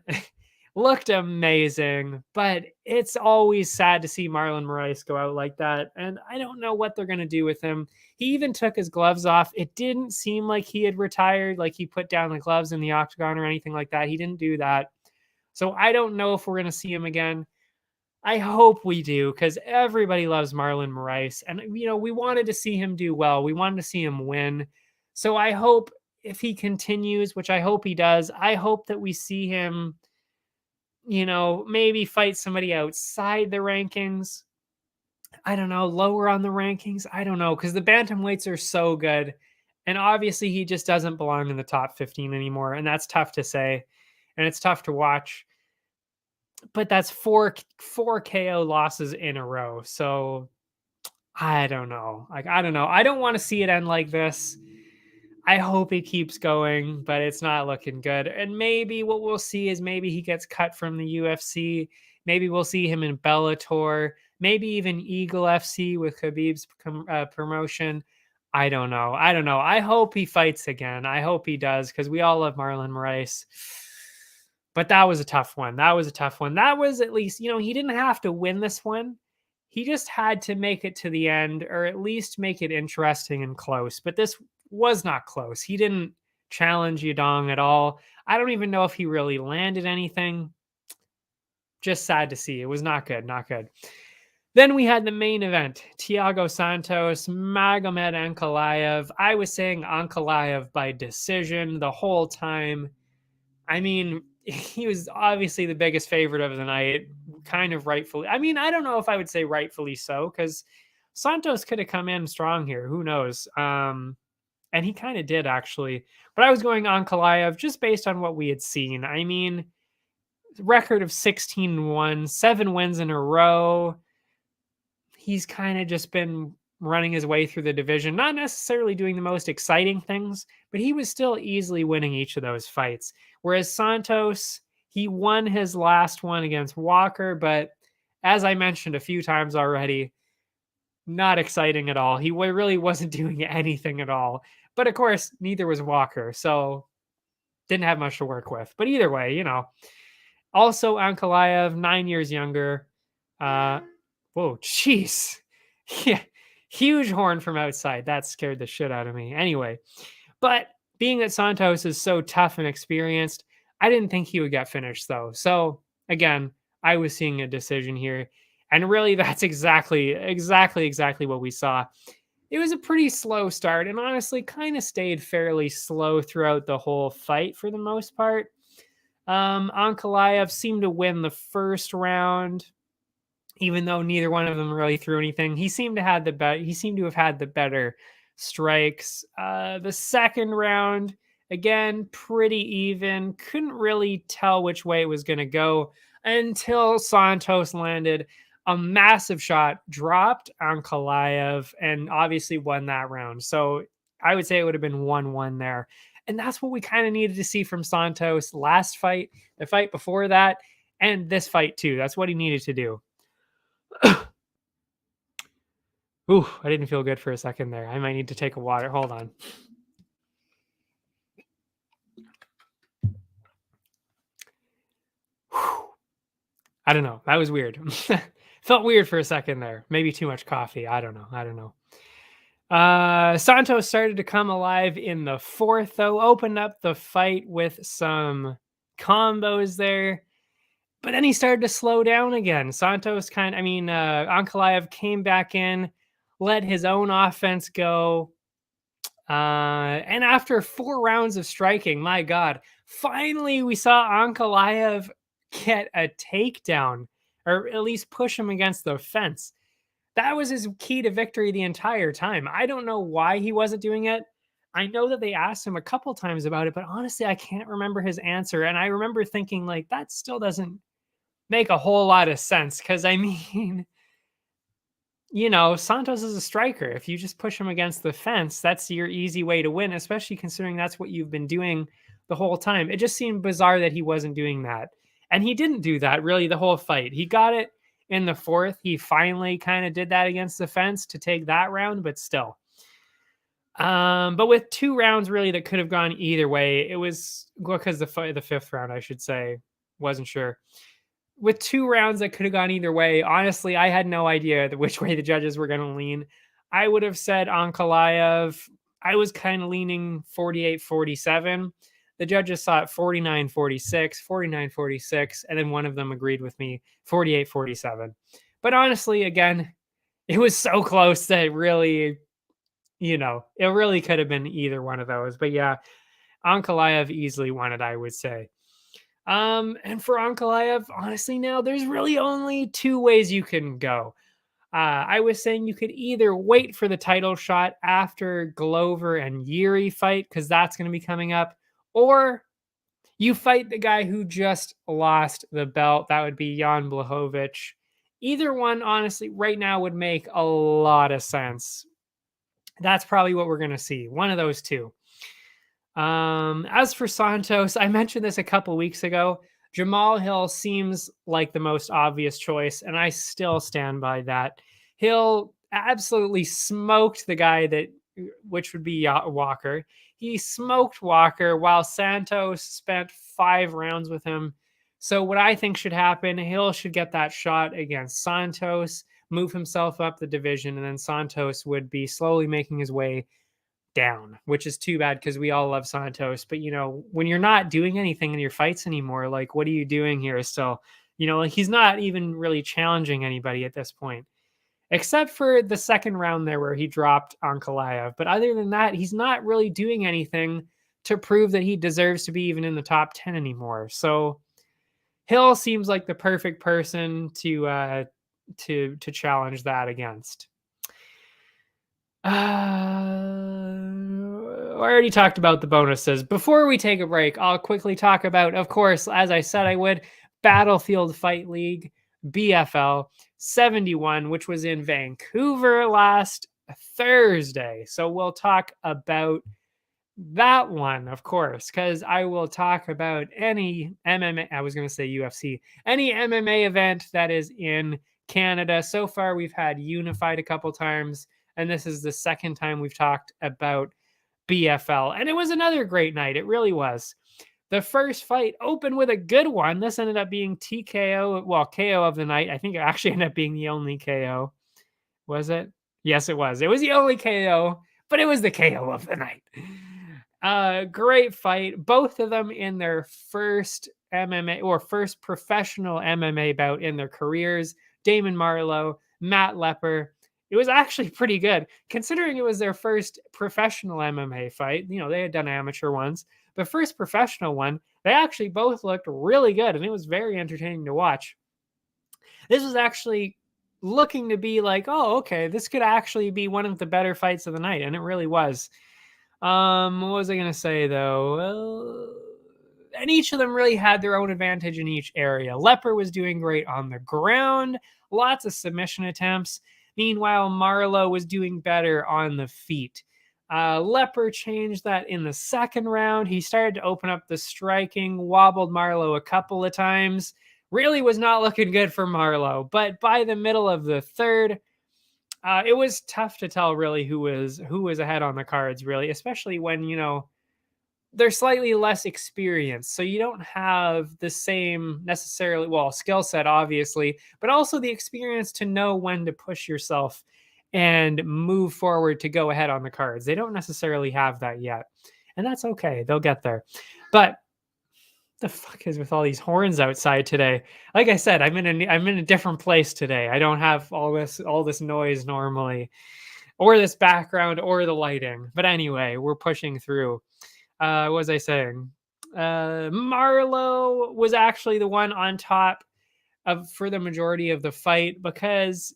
Looked amazing, but it's always sad to see Marlon Moraes go out like that. And I don't know what they're going to do with him. He even took his gloves off. It didn't seem like he had retired, like he put down the gloves in the octagon or anything like that. He didn't do that. So I don't know if we're going to see him again. I hope we do, because everybody loves Marlon Moraes. And, you know, we wanted to see him do well. We wanted to see him win. So I hope if he continues, which I hope he does, I hope that we see him, you know, maybe fight somebody outside the rankings. I don't know, lower on the rankings. I don't know, because the bantamweights are so good. And obviously he just doesn't belong in the top 15 anymore. And that's tough to say. And it's tough to watch. But that's four KO losses in a row. So I don't know. I don't know. I don't want to see it end like this. I hope he keeps going, but it's not looking good. And maybe what we'll see is maybe he gets cut from the UFC. Maybe we'll see him in Bellator. Maybe even Eagle FC with Khabib's promotion. I don't know. I hope he fights again. I hope he does, because we all love Marlon Moraes. But that was a tough one. That was at least, you know, he didn't have to win this one. He just had to make it to the end, or at least make it interesting and close. But this was not close. He didn't challenge Yadong at all. I don't even know if he really landed anything. Just sad to see. It was not good. Not good. Then we had the main event. Thiago Santos, Magomed Ankalaev. I was saying Ankalaev by decision the whole time. I mean, he was obviously the biggest favorite of the night, kind of rightfully. I mean, I don't know if I would say rightfully so, because Santos could have come in strong here. Who knows? And he kind of did, actually. But I was going on Ankalaev just based on what we had seen. I mean, record of 16-1, 7 wins in a row. He's kind of just been running his way through the division, not necessarily doing the most exciting things, but he was still easily winning each of those fights. Whereas Santos, he won his last one against Walker, but as I mentioned a few times already, not exciting at all. He really wasn't doing anything at all. But of course, neither was Walker, so didn't have much to work with. But either way, you know. Also, Ankalaev, 9 years younger. Whoa, jeez. Yeah. Huge horn from outside. That scared the shit out of me. Anyway, but being that Santos is so tough and experienced, I didn't think he would get finished, though. So, again, I was seeing a decision here. And really, that's exactly what we saw. It was a pretty slow start, and honestly, kind of stayed fairly slow throughout the whole fight for the most part. Ankalaev seemed to win the first round, even though neither one of them really threw anything. He seemed to have the better strikes. The second round, again, pretty even. Couldn't really tell which way it was going to go until Santos landed a massive shot, dropped Ankalaev, and obviously won that round. So I would say it would have been 1-1 there. And that's what we kind of needed to see from Santos last fight, the fight before that, and this fight too. That's what he needed to do. Ooh, I didn't feel good for a second there. I might need to take a water. Hold on. I don't know. That was weird. Felt weird for a second there. Maybe too much coffee. I don't know. Santos started to come alive in the fourth, though. Opened up the fight with some combos there. But then he started to slow down again. Santos Ankalaev came back in, let his own offense go. And after 4 rounds of striking, my God, finally we saw Ankalaev get a takedown, or at least push him against the fence. That was his key to victory the entire time. I don't know why he wasn't doing it. I know that they asked him a couple times about it, but honestly, I can't remember his answer. And I remember thinking, like, that still doesn't make a whole lot of sense. Cause I mean, Santos is a striker. If you just push him against the fence, that's your easy way to win, especially considering that's what you've been doing the whole time. It just seemed bizarre that he wasn't doing that. And he didn't do that really the whole fight. He got it in the fourth. He finally kind of did that against the fence to take that round, but still. But with 2 rounds really that could have gone either way, it was because the fifth round, I should say, wasn't sure. With 2 rounds that could have gone either way, honestly, I had no idea which way the judges were going to lean. I would have said Ankalaev. I was kind of leaning 48-47. The judges saw it 49-46, 49-46, and then one of them agreed with me, 48-47. But honestly, again, it was so close that it really could have been either one of those. But yeah, Ankalaev easily won it, I would say. And for Ankalaev, honestly, now there's really only 2 ways you can go. I was saying you could either wait for the title shot after Glover and Yuri fight, because that's going to be coming up, or you fight the guy who just lost the belt. That would be Jan Blachowicz. Either one, honestly, right now would make a lot of sense. That's probably what we're going to see. One of those 2. As for Santos, I mentioned this a couple weeks ago. Jamal Hill seems like the most obvious choice, and I still stand by that. Hill absolutely smoked the guy which would be Walker. He smoked Walker while Santos spent 5 rounds with him. So what I think should happen, Hill should get that shot against Santos, move himself up the division, and then Santos would be slowly making his way down, which is too bad because we all love Santos. But, when you're not doing anything in your fights anymore, like, what are you doing here still? Like, he's not even really challenging anybody at this point, except for the second round there where he dropped Ankalaev. But other than that, he's not really doing anything to prove that he deserves to be even in the top 10 anymore. So Hill seems like the perfect person to challenge that against. I already talked about the bonuses. Before we take a break, I'll quickly talk about, of course, as I said I would, Battlefield Fight League, BFL 71, which was in Vancouver last Thursday. So we'll talk about that one, of course, because I will talk about any MMA, I was going to say UFC, any MMA event that is in Canada. So far, we've had Unified a couple times, and this is the second time we've talked about BFL. And it was another great night. It really was. The first fight opened with a good one. This ended up being TKO, well, KO of the night. I think it actually ended up being the only KO. Was it? Yes, it was. It was the only KO, but it was the KO of the night. Great fight. Both of them in their first MMA or first professional MMA bout in their careers. Damon Marlowe, Matt Lepper. It was actually pretty good considering it was their first professional MMA fight. They had done amateur ones, but first professional one, they actually both looked really good, and it was very entertaining to watch. This was actually looking to be like, oh, okay, this could actually be one of the better fights of the night, and it really was. What was I going to say, though? Well, and each of them really had their own advantage in each area. Lepper was doing great on the ground, lots of submission attempts. Meanwhile, Marlowe was doing better on the feet. Lepper changed that in the second round. He started to open up the striking, wobbled Marlowe a couple of times. Really was not looking good for Marlowe. But by the middle of the third, it was tough to tell really who was ahead on the cards, really, especially when, they're slightly less experienced. So you don't have the same necessarily, skill set, obviously, but also the experience to know when to push yourself and move forward to go ahead on the cards. They don't necessarily have that yet. And that's okay. They'll get there. But the fuck is with all these horns outside today? Like I said, I'm in a different place today. I don't have all this noise normally, or this background, or the lighting. But anyway, we're pushing through. What was I saying? Marlowe was actually the one on top for the majority of the fight because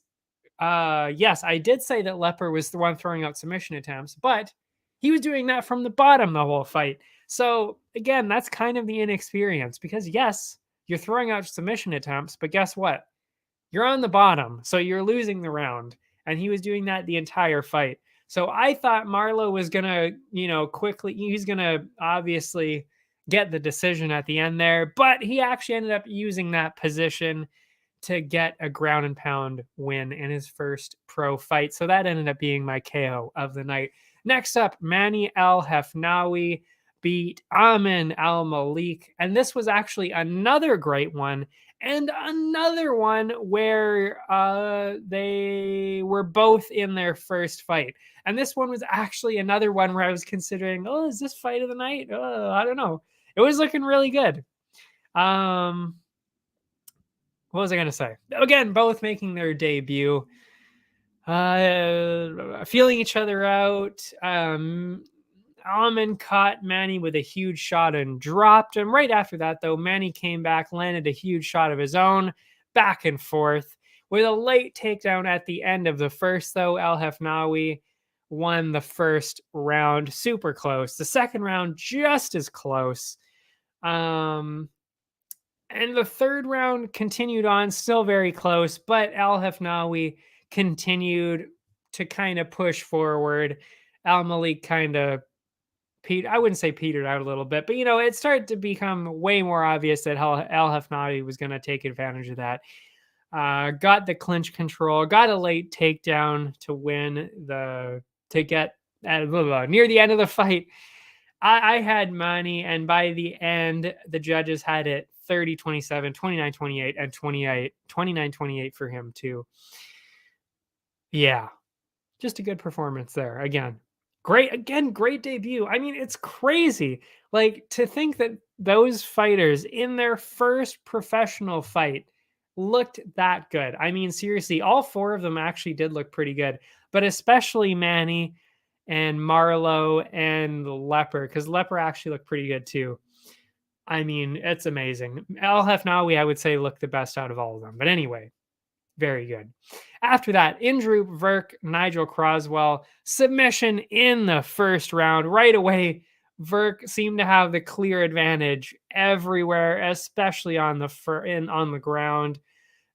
yes, I did say that Leper was the one throwing out submission attempts, but he was doing that from the bottom the whole fight. So again, that's kind of the inexperience because yes, you're throwing out submission attempts, but guess what? You're on the bottom, so you're losing the round. And he was doing that the entire fight. So I thought Marlowe was going to, quickly, he's going to obviously get the decision at the end there, but he actually ended up using that position to get a ground and pound win in his first pro fight. So that ended up being my KO of the night. Next up, Manny El Hefnawi beat Amin Al Malik. And this was actually another great one. And another one where they were both in their first fight. And this one was actually another one where I was considering, is this fight of the night? I don't know. It was looking really good. What was I going to say? Again, both making their debut. Feeling each other out. Amin caught Manny with a huge shot and dropped him. Right after that, though, Manny came back, landed a huge shot of his own, back and forth. With a late takedown at the end of the first, though, El Hefnawi won the first round super close. The second round just as close. And the third round continued on, still very close, but El Hefnawi continued to kind of push forward. Al Malik kind of I wouldn't say petered out a little bit, but it started to become way more obvious that El Hefnawi was going to take advantage of that. Got the clinch control, got a late takedown to win to get near the end of the fight. I had money, and by the end, the judges had it 30-27, 29-28, and 29-28 for him too. Yeah, just a good performance there again. Great debut. I mean, it's crazy. Like, to think that those fighters in their first professional fight looked that good. I mean, seriously, all four of them actually did look pretty good, but especially Manny and Marlowe and Leper, because Leper actually looked pretty good too. I mean, it's amazing. El Hefnawi, I would say, looked the best out of all of them. But anyway, very good. After that, Indru Verk, Nigel Croswell, submission in the first round. Right away, Verk seemed to have the clear advantage everywhere, especially on the ground.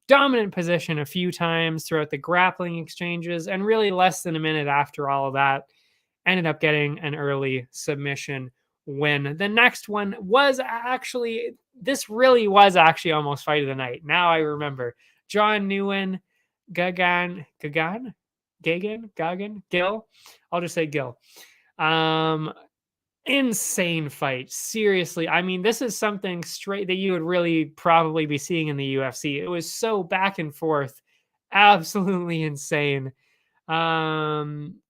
Dominant position a few times throughout the grappling exchanges, and really less than a minute after all of that, ended up getting an early submission win. The next one was actually almost fight of the night. Now I remember. John Nguyen, Gil. I'll just say Gil. Insane fight. Seriously. I mean, this is something straight that you would really probably be seeing in the UFC. It was so back and forth. Absolutely insane. What am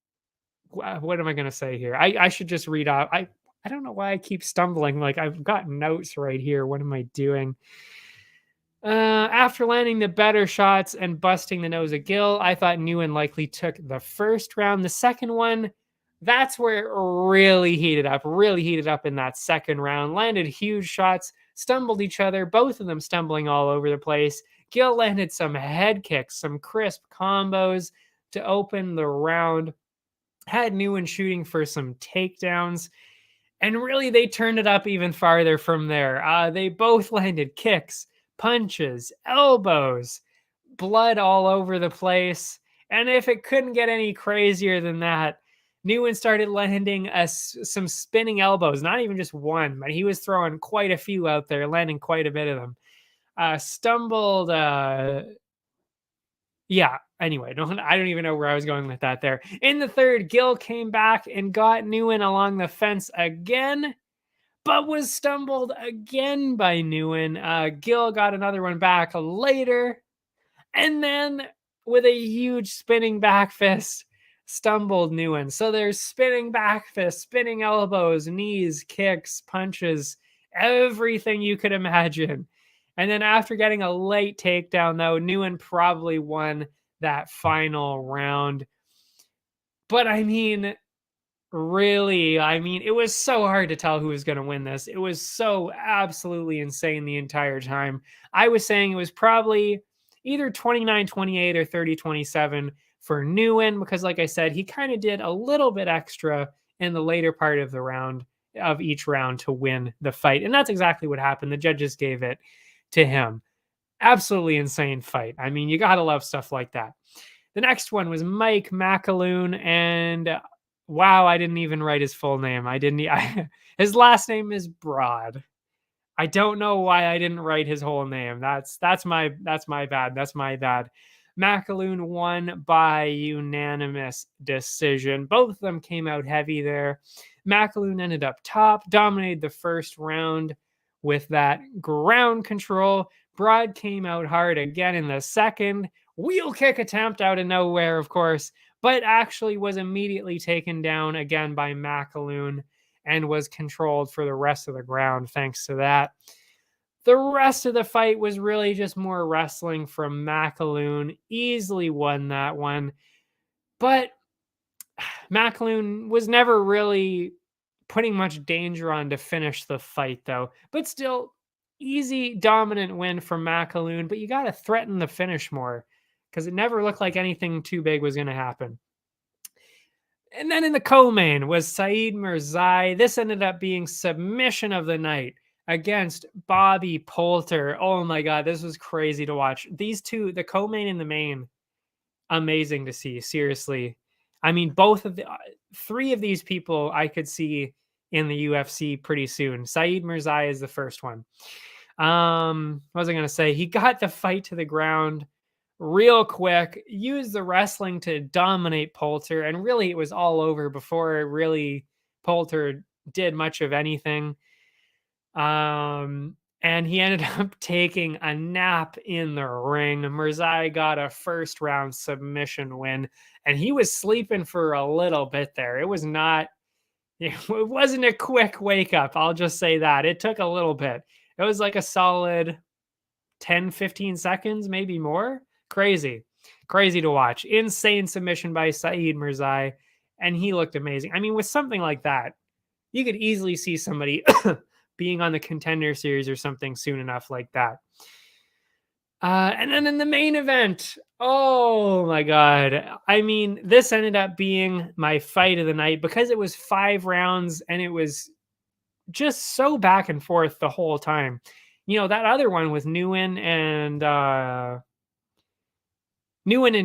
I going to say here? I should just read out. I don't know why I keep stumbling. Like, I've got notes right here. What am I doing? After landing the better shots and busting the nose of Gil, I thought Nguyen likely took the first round. The second one, that's where it really heated up in that second round. Landed huge shots, stumbled each other, both of them stumbling all over the place. Gil landed some head kicks, some crisp combos to open the round. Had Nguyen shooting for some takedowns. And really, they turned it up even farther from there. They both landed kicks, punches, elbows, blood all over the place. And if it couldn't get any crazier than that, Nguyen started landing some spinning elbows, not even just one, but he was throwing quite a few out there, landing quite a bit of them. Stumbled. Anyway, I don't even know where I was going with that there. In the third, Gil came back and got Nguyen along the fence again, but was stumbled again by Nguyen. Gil got another one back later, and then with a huge spinning back fist, stumbled Nguyen. So there's spinning back fist, spinning elbows, knees, kicks, punches, everything you could imagine. And then after getting a late takedown, though, Nguyen probably won that final round. But I mean, really, it was so hard to tell who was going to win this. It was so absolutely insane the entire time. I was saying it was probably either 29-28 or 30-27 for Nguyen, because like I said, he kind of did a little bit extra in the later part of the round, of each round, to win the fight. And that's exactly what happened. The judges gave it to him. Absolutely insane fight. I mean, you got to love stuff like that. The next one was Mike Mcaloon, and wow, I didn't even write his full name. His last name is Broad. I don't know why I didn't write his whole name. That's my bad. That's my bad. Mcaloon won by unanimous decision. Both of them came out heavy there. Mcaloon ended up top, dominated the first round with that ground control. Broad came out hard again in the second. Wheel kick attempt out of nowhere, of course, but actually was immediately taken down again by Mcaloon and was controlled for the rest of the ground thanks to that. The rest of the fight was really just more wrestling from Mcaloon. Easily won that one. But Mcaloon was never really putting much danger on to finish the fight, though. But still, easy, dominant win from Mcaloon. But you got to threaten the finish more, because it never looked like anything too big was going to happen. And then in the co-main was Saeed Mirzai. This ended up being submission of the night against Bobby Poulter. Oh my God, this was crazy to watch. These two, the co-main and the main, amazing to see, seriously. I mean, both of the three of these people I could see in the UFC pretty soon. Saeed Mirzai is the first one. What was I going to say? He got the fight to the ground real quick, used the wrestling to dominate Poulter, and really it was all over before really Poulter did much of anything. And he ended up taking a nap in the ring. Mirzai got a first round submission win, and he was sleeping for a little bit there. It wasn't a quick wake up. I'll just say that. It took a little bit. It was like a solid 10, 15 seconds, maybe more. Crazy to watch. Insane submission by Saeed Mirzai, and he looked amazing. I mean, with something like that, you could easily see somebody being on the Contender Series or something soon enough like that. And then in the main event, oh my God. I mean, this ended up being my fight of the night because it was 5 rounds and it was just so back and forth the whole time. You know, that other one with Nguyen and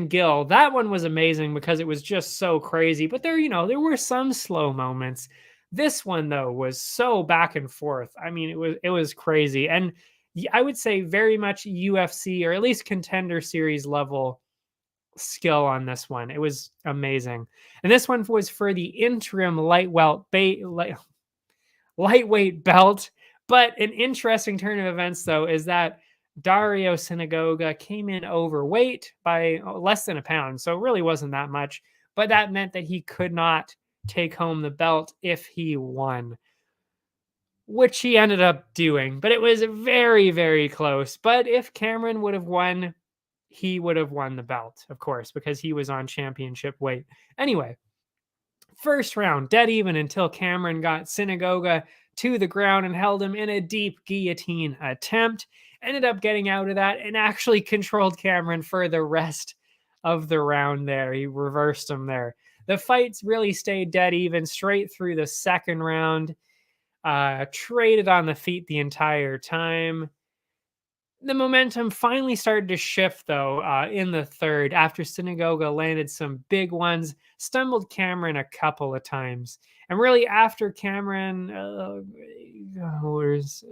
Gill, that one was amazing because it was just so crazy. But there were some slow moments. This one, though, was so back and forth. I mean, it was crazy. And I would say very much UFC, or at least Contender Series level skill on this one. It was amazing. And this one was for the interim lightweight belt. But an interesting turn of events, though, is that Dario Synagoga came in overweight by less than a pound. So it really wasn't that much. But that meant that he could not take home the belt if he won, which he ended up doing. But it was very, very close. But if Cameron would have won, he would have won the belt, of course, because he was on championship weight. Anyway, first round, dead even until Cameron got Synagoga to the ground and held him in a deep guillotine attempt. Ended up getting out of that and actually controlled Cameron for the rest of the round there. He reversed him there. The fights really stayed dead even straight through the second round. Traded on the feet the entire time. The momentum finally started to shift, though, in the third after Synagoga landed some big ones, stumbled Cameron a couple of times. And really after Cameron, what was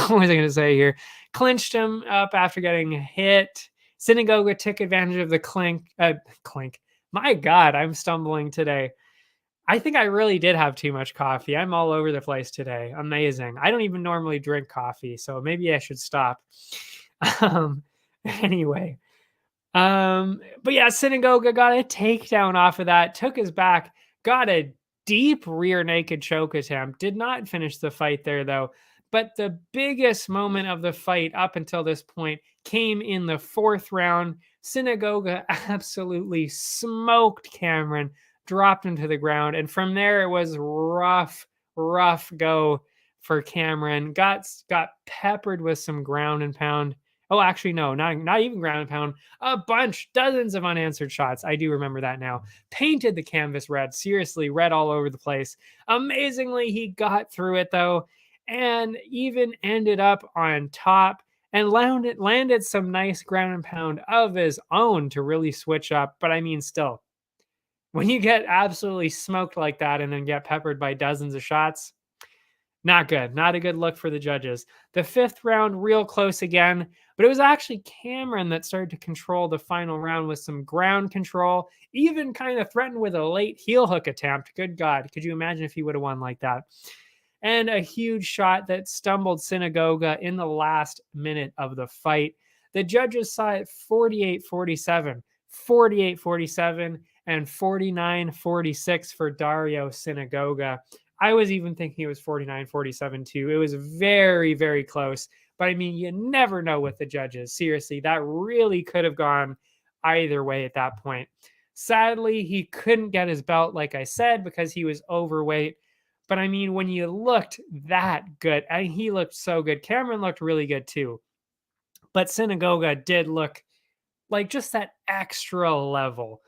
I going to say here? Clinched him up after getting hit. Synagoga took advantage of the clink. My God, I'm stumbling today. I think I really did have too much coffee. I'm all over the place today. Amazing. I don't even normally drink coffee, so maybe I should stop. Anyway. But yeah, Synagoga got a takedown off of that, took his back, got a deep rear naked choke attempt. Did not finish the fight there, though. But the biggest moment of the fight up until this point came in the fourth round. Synagoga absolutely smoked Cameron, dropped him to the ground. And from there, it was rough go for Cameron. Got peppered with some ground and pound Oh, actually, no, not even ground and pound. A bunch, dozens of unanswered shots. I do remember that now. Painted the canvas red. Seriously, red all over the place. Amazingly, he got through it, though, and even ended up on top and landed some nice ground and pound of his own to really switch up. But I mean, still, when you get absolutely smoked like that and then get peppered by dozens of shots, not good. Not a good look for the judges. The fifth round, real close again, but it was actually Cameron that started to control the final round with some ground control, even kind of threatened with a late heel hook attempt. Good God. Could you imagine if he would have won like that? And a huge shot that stumbled Synagoga in the last minute of the fight. The judges saw it 48-47, 48-47, and 49-46 for Dario Synagoga. I was even thinking it was 49-47 too. It was very, very close. But I mean, you never know with the judges. Seriously, that really could have gone either way at that point. Sadly, he couldn't get his belt, like I said, because he was overweight. But I mean, when you looked that good, and he looked so good. Cameron looked really good too. But Synagoga did look like just that extra level.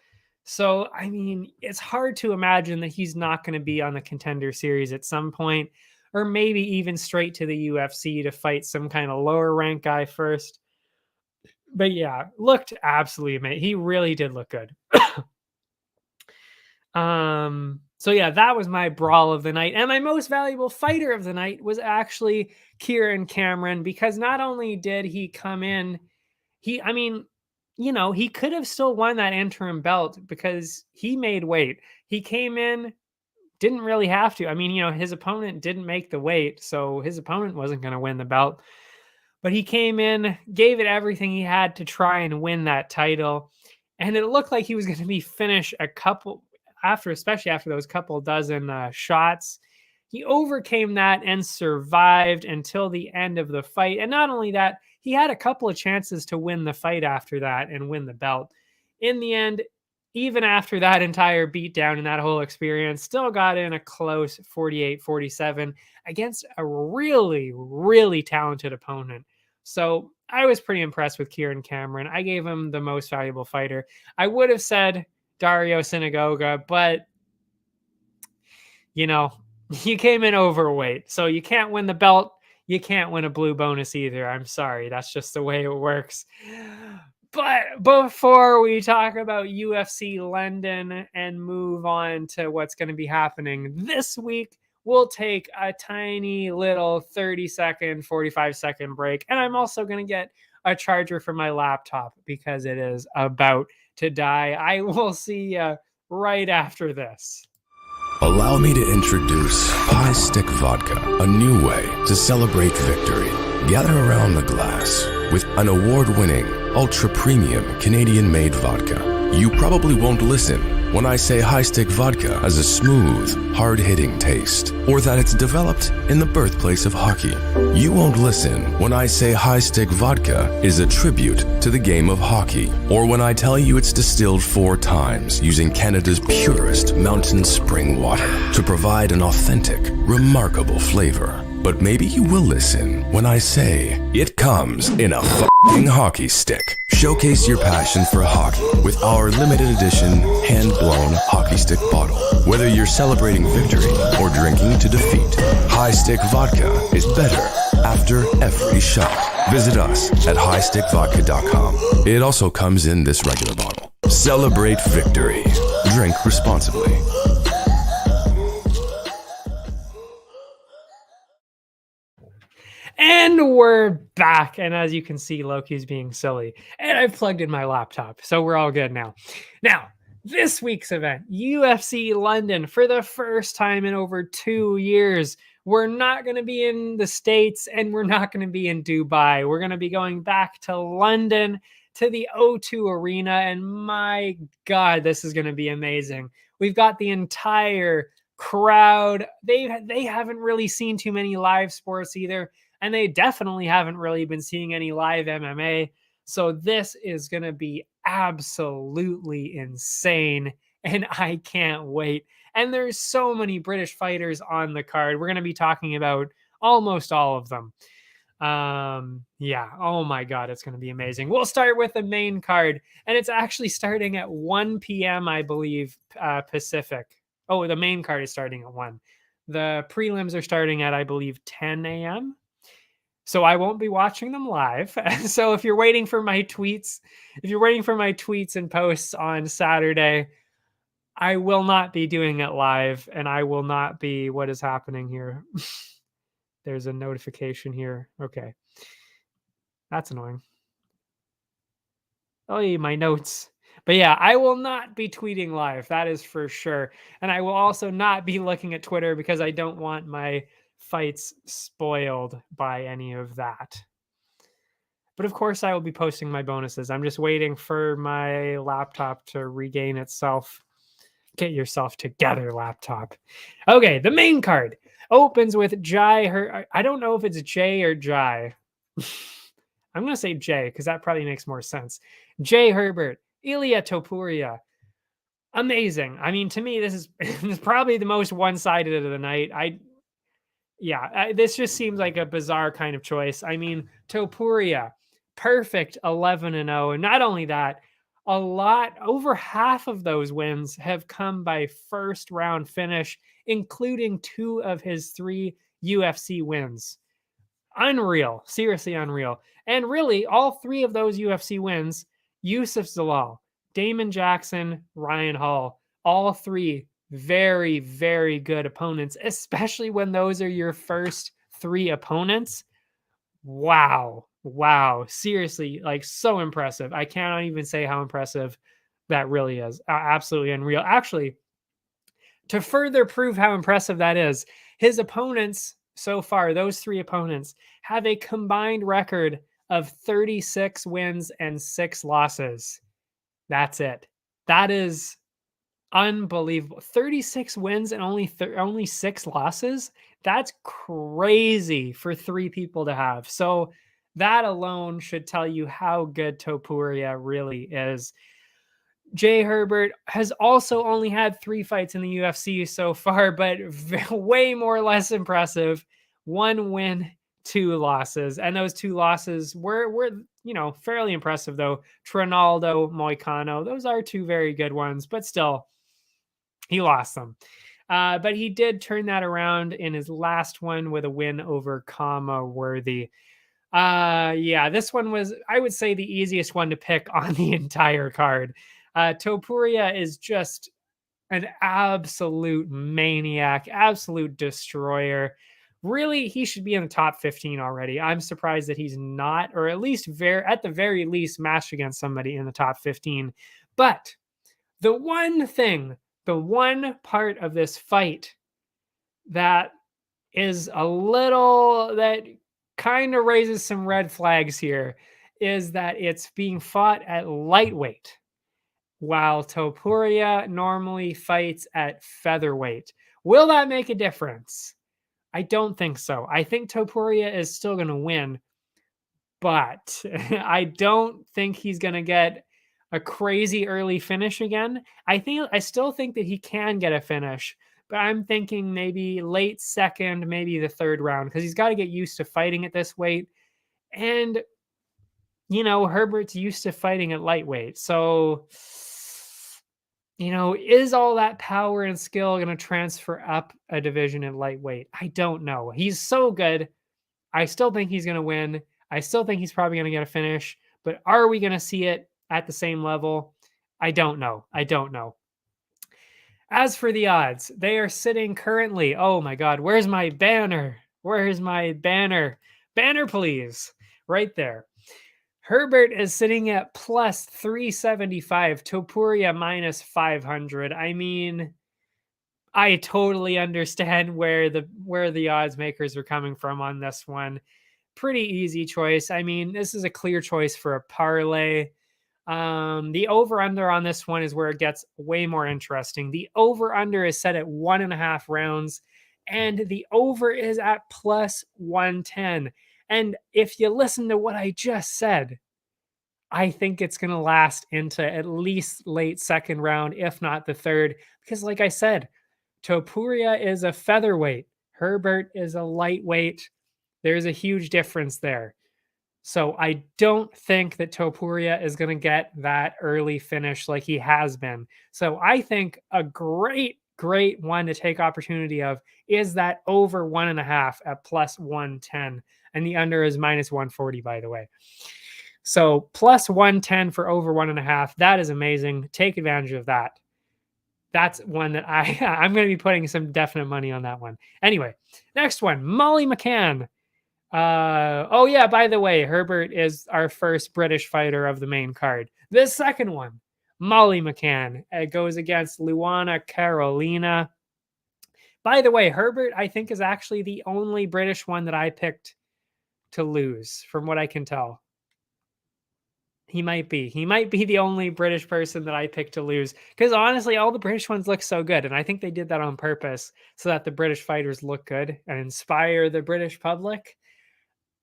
So, I mean, it's hard to imagine that he's not going to be on the Contender Series at some point, or maybe even straight to the UFC to fight some kind of lower rank guy first. But yeah, looked absolutely amazing. He really did look good. So yeah, that was my brawl of the night. And my most valuable fighter of the night was actually Kieran Cameron, because not only did he come in, he could have still won that interim belt because he made weight. He came in, didn't really have to. I mean, his opponent didn't make the weight, so his opponent wasn't going to win the belt. But he came in, gave it everything he had to try and win that title. And it looked like he was going to be finished especially after those couple dozen shots. He overcame that and survived until the end of the fight. And not only that, he had a couple of chances to win the fight after that and win the belt. In the end, even after that entire beatdown and that whole experience, still got in a close 48-47 against a really, really talented opponent. So I was pretty impressed with Kieran Cameron. I gave him the most valuable fighter. I would have said Dario Synagoga, but you came in overweight, so you can't win the belt. You can't win a blue bonus either. I'm sorry. That's just the way it works. But before we talk about UFC London and move on to what's going to be happening this week, we'll take a tiny little 30-second, 45-second break. And I'm also going to get a charger for my laptop because it is about to die. I will see you right after this. Allow me to introduce High Stick Vodka, a new way to celebrate victory. Gather around the glass with an award-winning, ultra-premium Canadian-made vodka. You probably won't listen when I say High Stick Vodka has a smooth, hard-hitting taste, or that it's developed in the birthplace of hockey. You won't listen when I say High Stick Vodka is a tribute to the game of hockey, or when I tell you it's distilled 4 times using Canada's purest mountain spring water to provide an authentic, remarkable flavor. But maybe you will listen when I say it comes in a f***ing hockey stick. Showcase your passion for hockey with our limited edition hand-blown hockey stick bottle. Whether you're celebrating victory or drinking to defeat, High Stick Vodka is better after every shot. Visit us at highstickvodka.com. It also comes in this regular bottle. Celebrate victory. Drink responsibly. And we're back. And as you can see, Loki's being silly. And I've plugged in my laptop, so we're all good now. Now, this week's event, UFC London, for the first time in over 2 years. We're not going to be in the States and we're not going to be in Dubai. We're going to be going back to London, to the O2 Arena. And my God, this is going to be amazing. We've got the entire crowd. They haven't really seen too many live sports either. And they definitely haven't really been seeing any live MMA. So this is going to be absolutely insane. And I can't wait. And there's so many British fighters on the card. We're going to be talking about almost all of them. Yeah, oh my god, it's going to be amazing. We'll start with the main card, and it's actually starting at 1 p.m. I believe, Pacific. Oh, the main card is starting at 1. The prelims are starting at, I believe, 10 a.m. So I won't be watching them live. So if you're waiting for my tweets, and posts on Saturday, I will not be doing it live, and I will not be. What is happening here? There's a notification here. Okay. That's annoying. Oh, my notes. But yeah, I will not be tweeting live. That is for sure. And I will also not be looking at Twitter because I don't want my fights spoiled by any of that. But of course, I will be posting my bonuses. I'm just waiting for my laptop to regain itself. Get yourself together, laptop. Okay, the main card opens with Jai. I don't know if it's Jay or Jai. I'm going to say Jay because that probably makes more sense. Jay Herbert, Ilia Topuria. Amazing. I mean, to me, this is probably the most one-sided of the night. This just seems like a bizarre kind of choice. I mean, Topuria, perfect 11-0. And not only that, over half of those wins have come by first round finish, including 2 of his 3 UFC wins. Unreal, seriously unreal. And really, all 3 of those UFC wins, Yusuf Zalal, Damon Jackson, Ryan Hall, all 3 very, very good opponents, especially when those are your first 3 opponents. Wow. Seriously, like, so impressive. I cannot even say how impressive that really is. Absolutely unreal. Actually, to further prove how impressive that is, his opponents so far, those 3 opponents, have a combined record of 36 wins and 6 losses. That's it. That is unbelievable. 36 wins and only 6 losses. That's crazy for 3 people to have. So that alone should tell you how good Topuria really is. Jay Herbert has also only had 3 fights in the UFC so far, but way more or less impressive. 1 win, 2 losses. And those 2 losses were fairly impressive, though. Trinaldo, Moicano, those are 2 very good ones, but still, he lost them. But he did turn that around in his last one with a win over Kama Worthy. This one was, I would say, the easiest one to pick on the entire card. Topuria is just an absolute maniac, absolute destroyer. Really, he should be in the top 15 already. I'm surprised that he's not, or at least at the very least matched against somebody in the top 15. But the one part of this fight that kind of raises some red flags here is that it's being fought at lightweight, while Topuria normally fights at featherweight. Will that make a difference? I don't think so. I think Topuria is still going to win, but I don't think he's going to get a crazy early finish again. I still think that he can get a finish, but I'm thinking maybe late second, maybe the 3rd round, because he's got to get used to fighting at this weight. And, Herbert's used to fighting at lightweight. So, is all that power and skill going to transfer up a division in lightweight? I don't know. He's so good. I still think he's going to win. I still think he's probably going to get a finish, but are we going to see it at the same level? I don't know. As for the odds, they are sitting currently, oh my God, where's my banner? Banner, please. Right there. Herbert is sitting at plus 375, Topuria minus 500. I mean, I totally understand where the odds makers are coming from on this one. Pretty easy choice. I mean, this is a clear choice for a parlay. The over-under on this one is where it gets way more interesting. The over-under is set at 1.5 rounds, and the over is at plus 110. And if you listen to what I just said, I think it's going to last into at least late 2nd round, if not the 3rd, because like I said, Topuria is a featherweight. Herbert is a lightweight. There's a huge difference there. So I don't think that Topuria is going to get that early finish like he has been. So I think a great one to take opportunity of is that over 1.5 at plus 110. And the under is minus 140, by the way. So plus 110 for over 1.5. That is amazing. Take advantage of that. That's one that I'm going to be putting some definite money on that one. Anyway, next one, Molly McCann. Oh yeah, by the way, Herbert is our first British fighter of the main card. The second one, Molly McCann, it goes against Luana Carolina. By the way, Herbert, I think, is actually the only British one that I picked to lose, from what I can tell. He might be the only British person that I picked to lose, because honestly, all the British ones look so good, and I think they did that on purpose so that the British fighters look good and inspire the British public.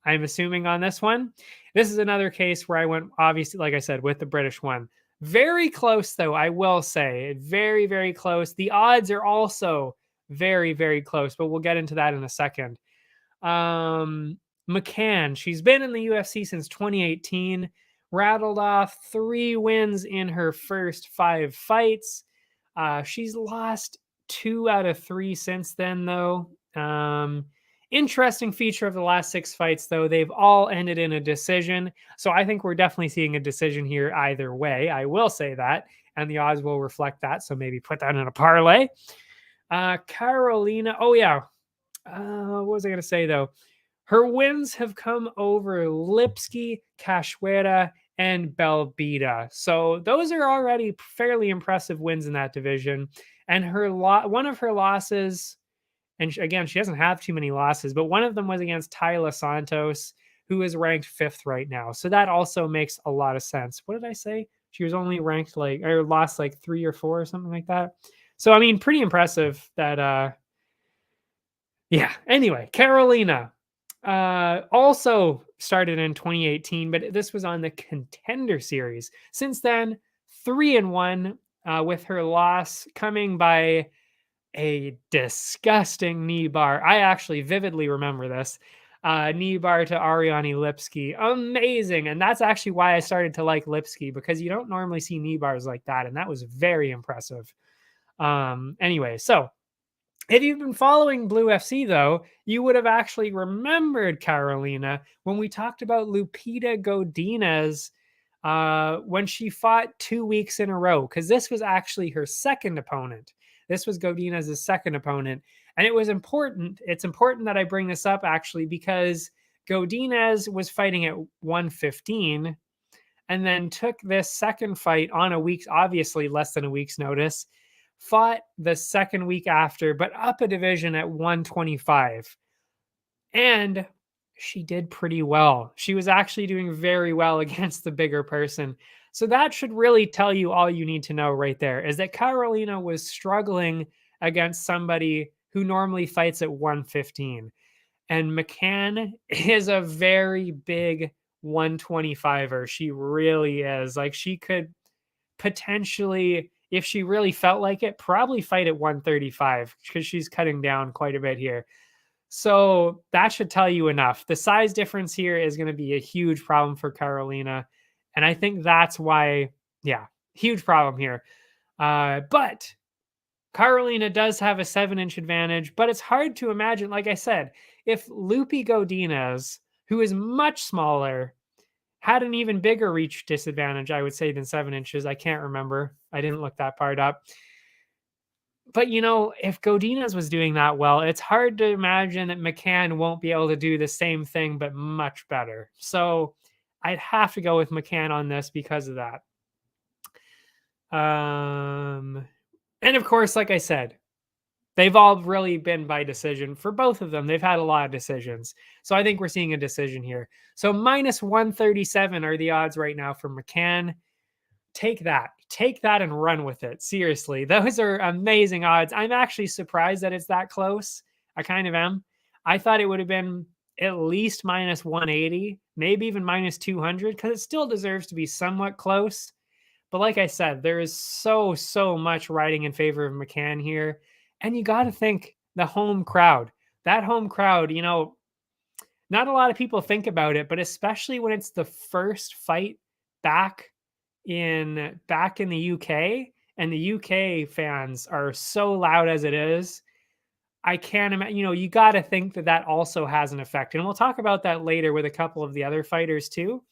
I'm assuming on this one. This is another case where I went, obviously, like I said, with the British one. Very close, though, I will say. Very, very close. The odds are also very, very close, but we'll get into that in a second. McCann, she's been in the UFC since 2018, rattled off 3 wins in her first 5 fights. She's lost 2 out of 3 since then, though. Interesting feature of the last 6 fights, though, they've all ended in a decision. So I think we're definitely seeing a decision here either way. I will say that, and the odds will reflect that. So maybe put that in a parlay. Carolina. Oh, yeah. What was I going to say, though? Her wins have come over Lipski, Cachoeira, and Belbita. So those are already fairly impressive wins in that division. And one of her losses, and again, she doesn't have too many losses, but one of them was against Thiago Santos, who is ranked 5th right now. So that also makes a lot of sense. What did I say? She was only ranked lost 3 or 4 or something like that. So, I mean, pretty impressive that, yeah. Anyway, Carolina also started in 2018, but this was on the Contender Series. Since then, 3-1 with her loss coming by a disgusting knee bar. I actually vividly remember this. Knee bar to Ariane Lipski. Amazing. And that's actually why I started to like Lipski, because you don't normally see knee bars like that. And that was very impressive. Anyway, so if you've been following BLÜ-FC, though, you would have actually remembered Carolina when we talked about Lupita Godinez when she fought 2 weeks in a row, because this was actually her second opponent. This was Godinez's second opponent. And it was important. It's important that I bring this up, actually, because Godinez was fighting at 115 and then took this second fight on a week's, obviously less than a week's notice, fought the second week after, but up a division at 125. And she did pretty well. She was actually doing very well against the bigger person. So that should really tell you all you need to know right there, is that Carolina was struggling against somebody who normally fights at 115. And McCann is a very big 125er. She really is. She could potentially, if she really felt like it, probably fight at 135, because she's cutting down quite a bit here. So that should tell you enough. The size difference here is going to be a huge problem for Carolina. And I think that's why, yeah, huge problem here. But Carolina does have a 7-inch advantage, but it's hard to imagine, like I said, if Lupi Godinez, who is much smaller, had an even bigger reach disadvantage, I would say, than 7 inches. I can't remember. I didn't look that part up. But, if Godinez was doing that well, it's hard to imagine that McCann won't be able to do the same thing, but much better. So I'd have to go with McCann on this because of that. And of course, like I said, they've all really been by decision for both of them. They've had a lot of decisions. So I think we're seeing a decision here. So minus 137 are the odds right now for McCann. Take that and run with it. Seriously, those are amazing odds. I'm actually surprised that it's that close. I kind of am. I thought it would have been at least minus 180, maybe even minus 200, because it still deserves to be somewhat close. But like I said, there is so much riding in favor of McCann here. And you got to think the home crowd, that home crowd, Not a lot of people think about it, but especially when it's the first fight back in the UK, and the UK fans are so loud as it is. I can't imagine, you got to think that that also has an effect. And we'll talk about that later with a couple of the other fighters too.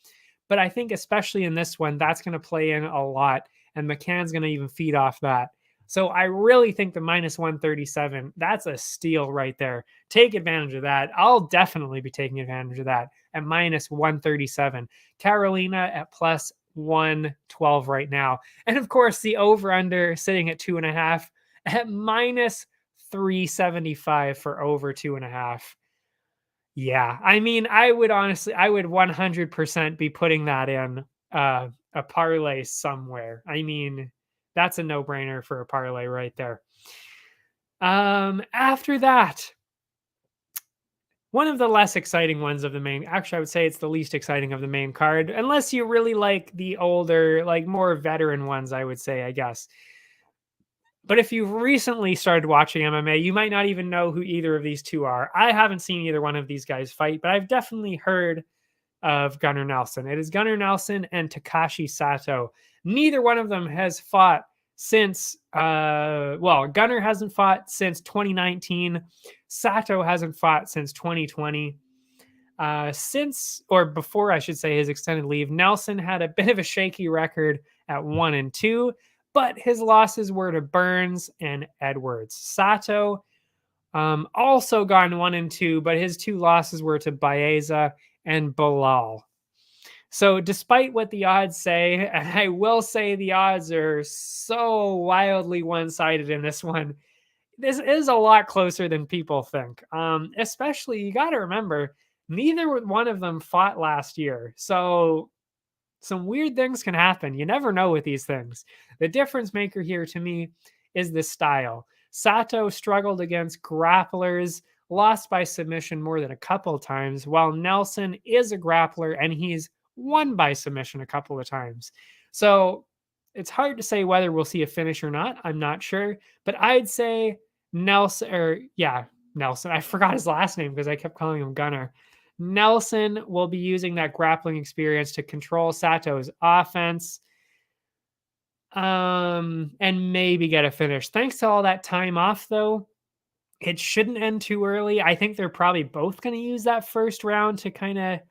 But I think especially in this one, that's going to play in a lot. And McCann's going to even feed off that. So I really think the minus 137, that's a steal right there. Take advantage of that. I'll definitely be taking advantage of that at minus 137. Carolina at plus 112 right now. And of course, the over-under sitting at 2.5 at minus 375 for over 2.5. Yeah, I mean, I would 100% be putting that in a parlay somewhere. I mean, that's a no-brainer for a parlay right there. After that, one of the less exciting ones of the main, actually, I would say it's the least exciting of the main card, unless you really like the older, like more veteran ones, I would say, I guess. But if you've recently started watching MMA, you might not even know who either of these two are. I haven't seen either one of these guys fight, but I've definitely heard of Gunnar Nelson. It is Gunnar Nelson and Takashi Sato. Neither one of them has fought since, Gunnar hasn't fought since 2019. Sato hasn't fought since 2020. Before I should say his extended leave, Nelson had a bit of a shaky record at 1-2. But his losses were to Burns and Edwards. Sato also gone 1-2, but his two losses were to Baeza and Bilal. So despite what the odds say, and I will say the odds are so wildly one-sided in this one, this is a lot closer than people think. Especially, you got to remember, neither one of them fought last year. So some weird things can happen. You never know with these things. The difference maker here to me is the style. Sato struggled against grapplers, lost by submission more than a couple of times, while Nelson is a grappler and he's won by submission a couple of times. So it's hard to say whether we'll see a finish or not. I'm not sure, but I'd say Nelson. I forgot his last name because I kept calling him Gunnar. Nelson will be using that grappling experience to control Sato's offense and maybe get a finish. Thanks to all that time off, though, it shouldn't end too early. I think they're probably both going to use that first round to kind of,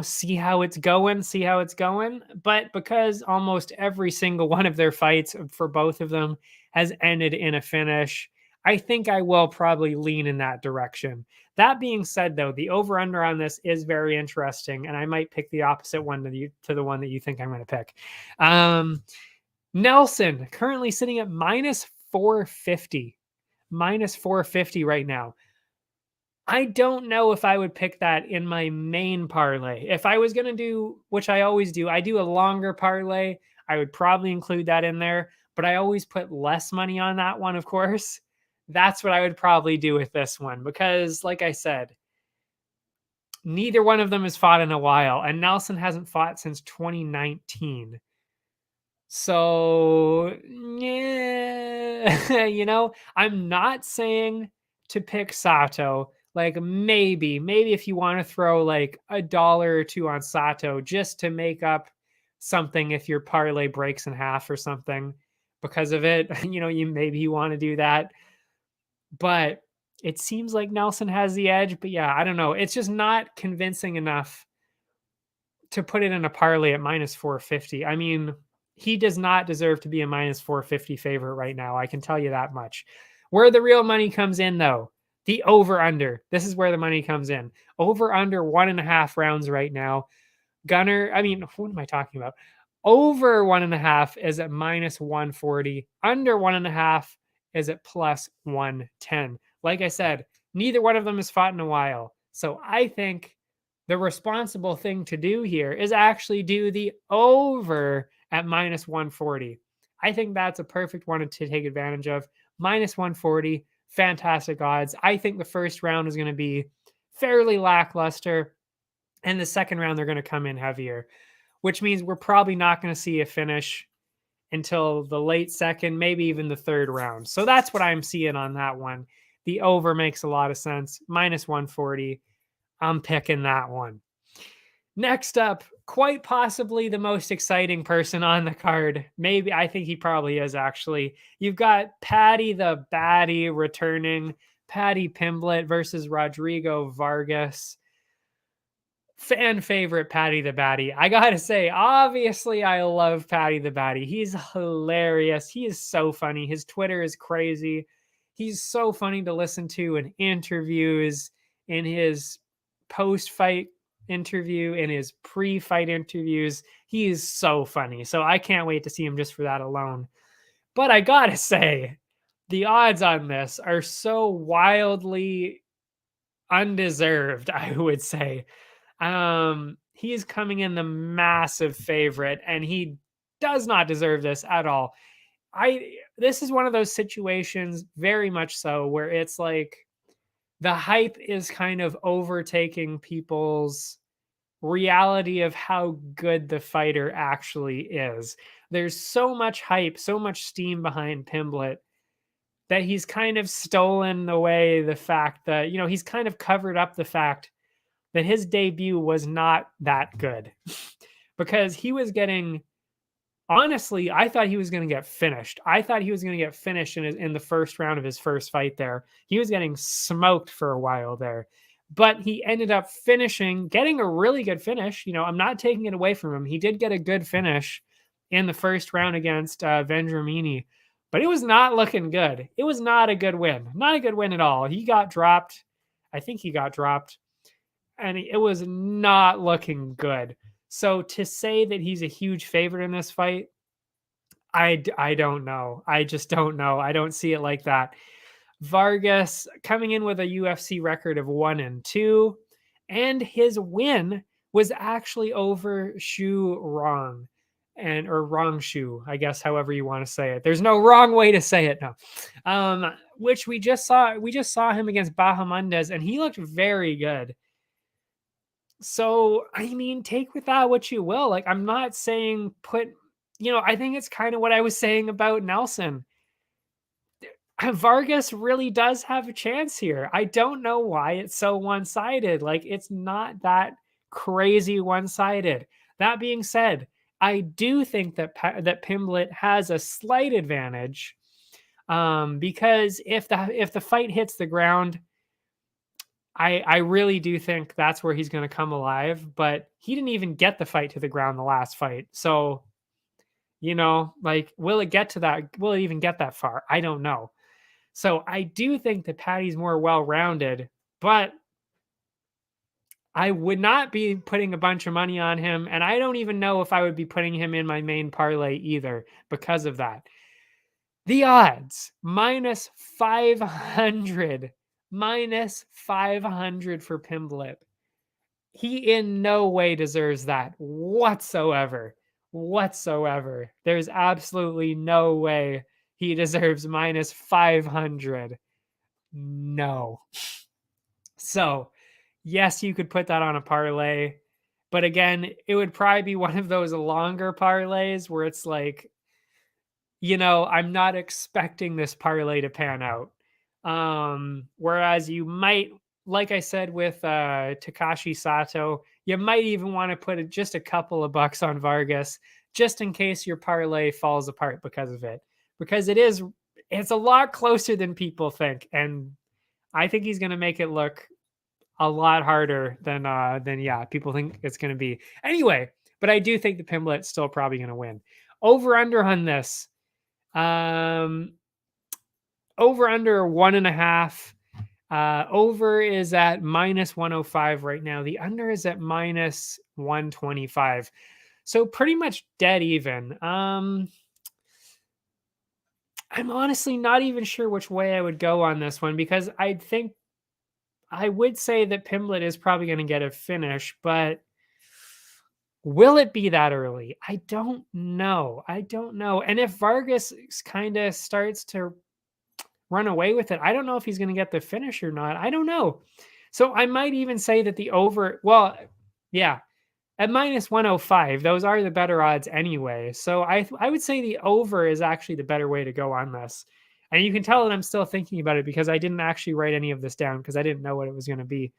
see how it's going. But because almost every single one of their fights for both of them has ended in a finish, I think I will probably lean in that direction. That being said, though, the over-under on this is very interesting, and I might pick the opposite one to the one that you think I'm going to pick. Nelson, currently sitting at minus 450. Minus 450 right now. I don't know if I would pick that in my main parlay. If I was going to do, which I always do, I do a longer parlay, I would probably include that in there, but I always put less money on that one, of course. That's what I would probably do with this one because, like I said, neither one of them has fought in a while, and Nelson hasn't fought since 2019. So, yeah, I'm not saying to pick Sato. Like maybe if you want to throw like $1 or $2 on Sato just to make up something if your parlay breaks in half or something because of it, you want to do that. But it seems like Nelson has the edge. But yeah, I don't know. It's just not convincing enough to put it in a parlay at minus 450. I mean, he does not deserve to be a minus 450 favorite right now. I can tell you that much. Where the real money comes in, though, the over-under. This is where the money comes in. Over-under 1.5 rounds right now. Gunnar, what am I talking about? Over 1.5 is at minus 140. Under 1.5 is at plus 110. Like I said, neither one of them has fought in a while. So I think the responsible thing to do here is actually do the over at minus 140. I think that's a perfect one to take advantage of. Minus 140, fantastic odds. I think the first round is going to be fairly lackluster, and the second round they're going to come in heavier, which means we're probably not going to see a finish until the late second, maybe even the third round. So that's what I'm seeing on that one. The over makes a lot of sense. Minus 140. I'm picking that one. Next up, quite possibly the most exciting person on the card. Maybe, I think he probably is actually. You've got Paddy the Baddy returning. Paddy Pimblett versus Rodrigo Vargas. Fan favorite Paddy the Baddy. I gotta say, obviously, I love Paddy the Baddy. He's hilarious. He is so funny. His Twitter is crazy. He's so funny to listen to in interviews, in his post-fight interview, in his pre-fight interviews. He is so funny. So I can't wait to see him just for that alone. But I gotta say, the odds on this are so wildly undeserved, I would say. He is coming in the massive favorite, and he does not deserve this at all. This is one of those situations, very much so, where it's like the hype is kind of overtaking people's reality of how good the fighter actually is. There's so much hype, so much steam behind Pimblett that he's kind of stolen away the fact that, he's kind of covered up the fact that his debut was not that good. Because he was getting, honestly, I thought he was going to get finished. I thought he was going to get finished in the first round of his first fight there. He was getting smoked for a while there. But he ended up getting a really good finish. I'm not taking it away from him. He did get a good finish in the first round against Vendramini. But it was not looking good. It was not a good win. Not a good win at all. He got dropped. I think he got dropped. And it was not looking good. So to say that he's a huge favorite in this fight, I don't know. I just don't know. I don't see it like that. Vargas coming in with a UFC record of 1-2, and his win was actually over Shu Rong, or Rong Shu, I guess, however you want to say it. There's no wrong way to say it now. Which we just saw him against Bahamondes, and he looked very good. So, I mean, take with that what you will. Like, I'm not saying I think it's kind of what I was saying about Nelson. Vargas really does have a chance here. I don't know why it's so one-sided. Like, it's not that crazy one-sided. That being said, I do think that Pimblett has a slight advantage, because if the fight hits the ground, I really do think that's where he's going to come alive. But he didn't even get the fight to the ground the last fight. So, will it get to that? Will it even get that far? I don't know. So I do think that Paddy's more well-rounded, but I would not be putting a bunch of money on him. And I don't even know if I would be putting him in my main parlay either because of that. The odds, -500. -500 for Pimblett. He in no way deserves that whatsoever. There's absolutely no way he deserves -500. No. So, yes, you could put that on a parlay. But again, it would probably be one of those longer parlays where it's like, I'm not expecting this parlay to pan out. Whereas you might, like I said with Takashi Sato, you might even want to put just a couple of bucks on Vargas just in case your parlay falls apart because of it. Because it's a lot closer than people think. And I think he's going to make it look a lot harder than people think it's going to be. Anyway, but I do think the Pimblett's still probably going to win. Over under on this. Over under 1.5. Over is at -105 right now. The under is at -125. So pretty much dead even. I'm honestly not even sure which way I would go on this one, because I think I would say that Pimblett is probably going to get a finish, but will it be that early? I don't know. And if Vargas kind of starts to run away with it, I don't know if he's going to get the finish or not. I don't know. So I might even say that the over, at -105, those are the better odds anyway. So I would say the over is actually the better way to go on this. And you can tell that I'm still thinking about it because I didn't actually write any of this down because I didn't know what it was going to be.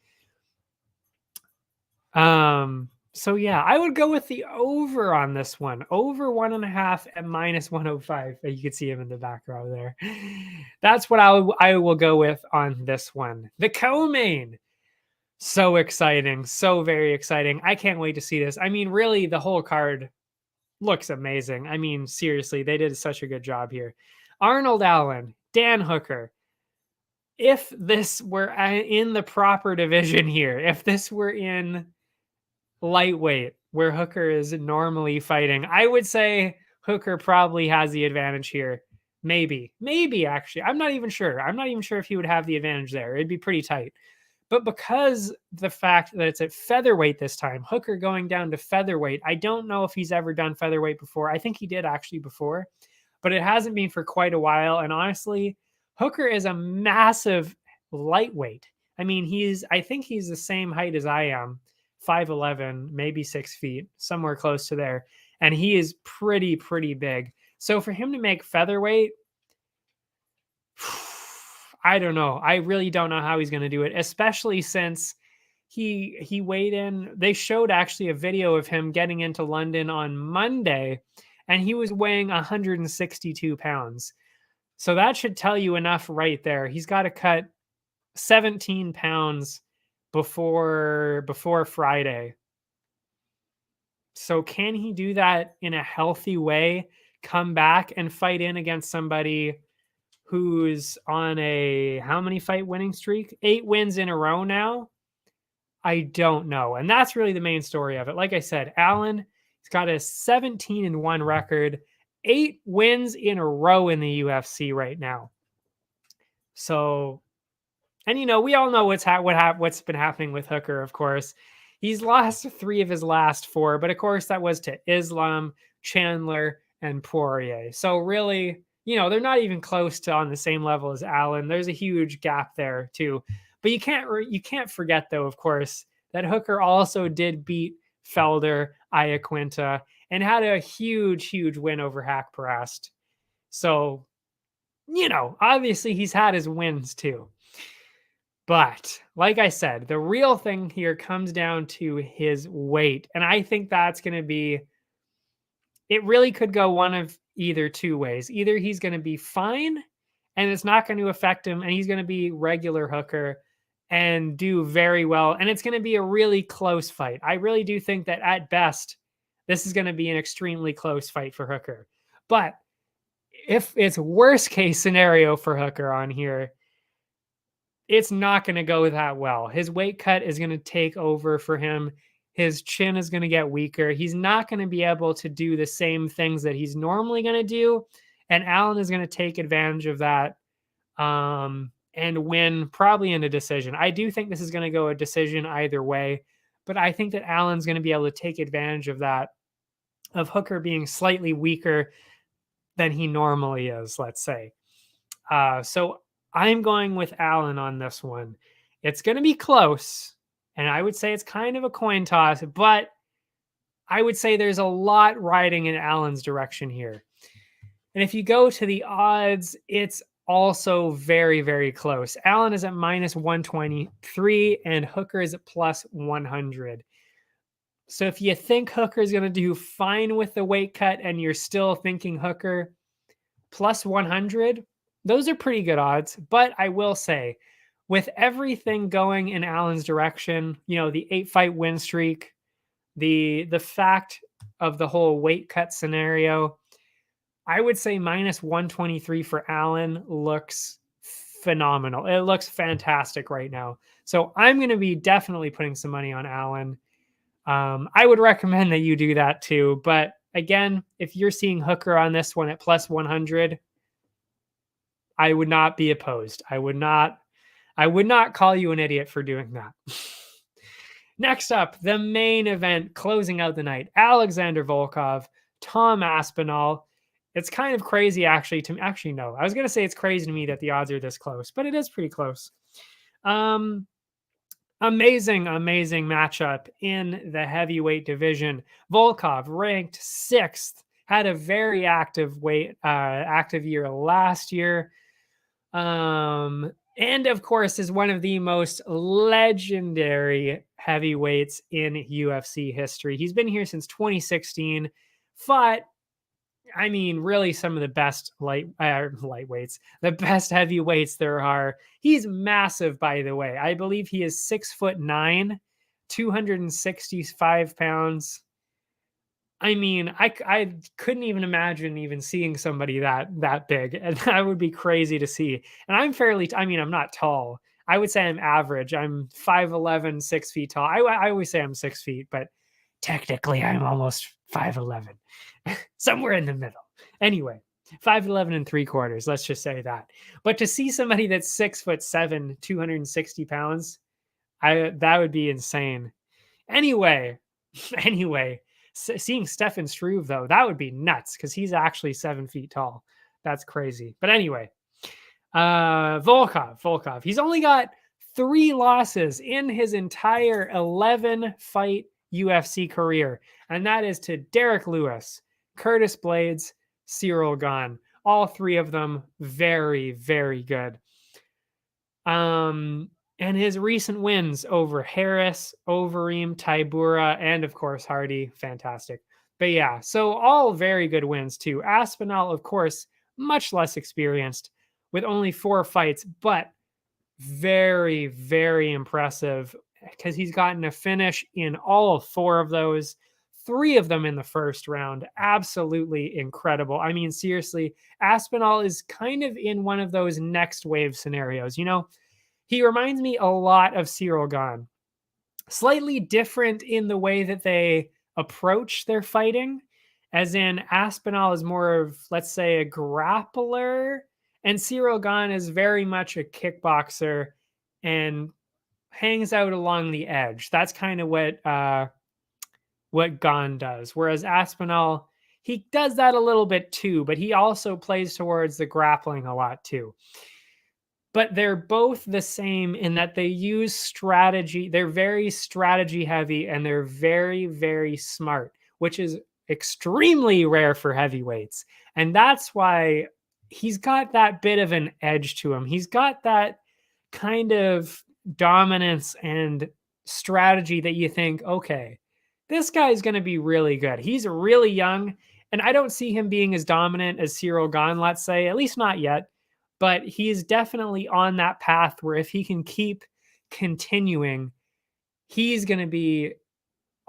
So yeah, I would go with the over on this one. Over 1.5 at -105. You can see him in the back row there. That's what I will go with on this one. The co-main. So exciting. So very exciting. I can't wait to see this. I mean, really, the whole card looks amazing. I mean, seriously, they did such a good job here. Arnold Allen, Dan Hooker. If this were in the proper division here, if this were in lightweight where Hooker is normally fighting, I would say Hooker probably has the advantage here. Maybe actually. I'm not even sure if he would have the advantage there. It'd be pretty tight. But because the fact that it's at featherweight this time, Hooker going down to featherweight, I don't know if he's ever done featherweight before. I think he did actually before, but it hasn't been for quite a while. And honestly, Hooker is a massive lightweight. I mean, I think he's the same height as I am, 5'11", maybe 6 feet, somewhere close to there. And he is pretty big. So for him to make featherweight, I don't know. I really don't know how he's going to do it, especially since he weighed in. They showed actually a video of him getting into London on Monday, and he was weighing 162 pounds. So that should tell you enough right there. He's got to cut 17 pounds before Friday. So can he do that in a healthy way, come back and fight in against somebody who's on a how many fight winning streak? 8 wins in a row now? I don't know. And that's really the main story of it. Like I said, Allen, he's got a 17-1 record, 8 wins in a row in the UFC right now. So, and you know, we all know what's been happening with Hooker, of course. He's lost 3 of his last 4, but of course that was to Islam, Chandler, and Poirier. So really, you know, they're not even close to on the same level as Allen. There's a huge gap there too. But you can't forget though, of course, that Hooker also did beat Felder, Iaquinta, and had a huge win over Haqparast. So, you know, obviously he's had his wins too. But like I said, the real thing here comes down to his weight. And I think that's going to be, it really could go one of either 2 ways. Either he's going to be fine and it's not going to affect him, and he's going to be regular Hooker and do very well. And it's going to be a really close fight. I really do think that at best, this is going to be an extremely close fight for Hooker. But if it's worst case scenario for Hooker on here, it's not going to go that well. His weight cut is going to take over for him. His chin is going to get weaker. He's not going to be able to do the same things that he's normally going to do. And Allen is going to take advantage of that and win probably in a decision. I do think this is going to go a decision either way, but I think that Allen's going to be able to take advantage of that, of Hooker being slightly weaker than he normally is, let's say. So I'm going with Allen on this one. It's going to be close, and I would say it's kind of a coin toss, but I would say there's a lot riding in Allen's direction here. And if you go to the odds, it's also very close. Allen is at -123 and Hooker is at +100. So if you think Hooker is going to do fine with the weight cut and you're still thinking Hooker, +100, those are pretty good odds. But I will say, with everything going in Allen's direction, you know, the 8-fight win streak, the fact of the whole weight cut scenario, I would say -123 for Allen looks phenomenal. It looks fantastic right now. So I'm going to be definitely putting some money on Allen. I would recommend that you do that too. But again, if you're seeing Hooker on this one at +100, I would not be opposed. I would not call you an idiot for doing that. Next up, the main event closing out the night. Alexander Volkov, Tom Aspinall. It's kind of crazy actually no. I was going to say it's crazy to me that the odds are this close, but it is pretty close. Amazing matchup in the heavyweight division. Volkov ranked 6th, had a very active year last year. And of course is one of the most legendary heavyweights in UFC history. He's been here since 2016, fought, I mean, really some of the best lightweights, the best heavyweights there are. He's massive, by the way. I believe he is 6'9", 265 pounds. I mean, I couldn't even imagine even seeing somebody that big, and that would be crazy to see. And I'm I'm not tall. I would say I'm average. I'm 5'11", 6 feet tall. I always say I'm 6 feet, but technically I'm almost 5'11", somewhere in the middle. Anyway, 5'11 and 3/4. Let's just say that. But to see somebody that's 6'7", 260 pounds, that would be insane. Anyway, seeing Stefan Struve, though, that would be nuts because he's actually 7 feet tall. That's crazy. But anyway, Volkov. He's only got 3 losses in his entire 11-fight UFC career, and that is to Derek Lewis, Curtis Blades, Cyril Gane. All 3 of them very, very good. And his recent wins over Harris, Overeem, Tybura, and of course Hardy, fantastic. But yeah, so all very good wins too. Aspinall, of course, much less experienced with only 4 fights, but very, very impressive because he's gotten a finish in all 4 of those. 3 of them in the first round. Absolutely incredible. I mean, seriously, Aspinall is kind of in one of those next wave scenarios. You know, he reminds me a lot of Cyril Gane. Slightly different in the way that they approach their fighting, as in Aspinall is more of, let's say, a grappler, and Cyril Gane is very much a kickboxer and hangs out along the edge. That's kind of what Gane does. Whereas Aspinall, he does that a little bit too, but he also plays towards the grappling a lot too. But they're both the same in that they use strategy. They're very strategy heavy and they're very, very smart, which is extremely rare for heavyweights. And that's why he's got that bit of an edge to him. He's got that kind of dominance and strategy that you think, okay, this guy's going to be really good. He's really young, and I don't see him being as dominant as Cyril Gane, let's say, at least not yet. But he's definitely on that path where if he can keep continuing, he's going to be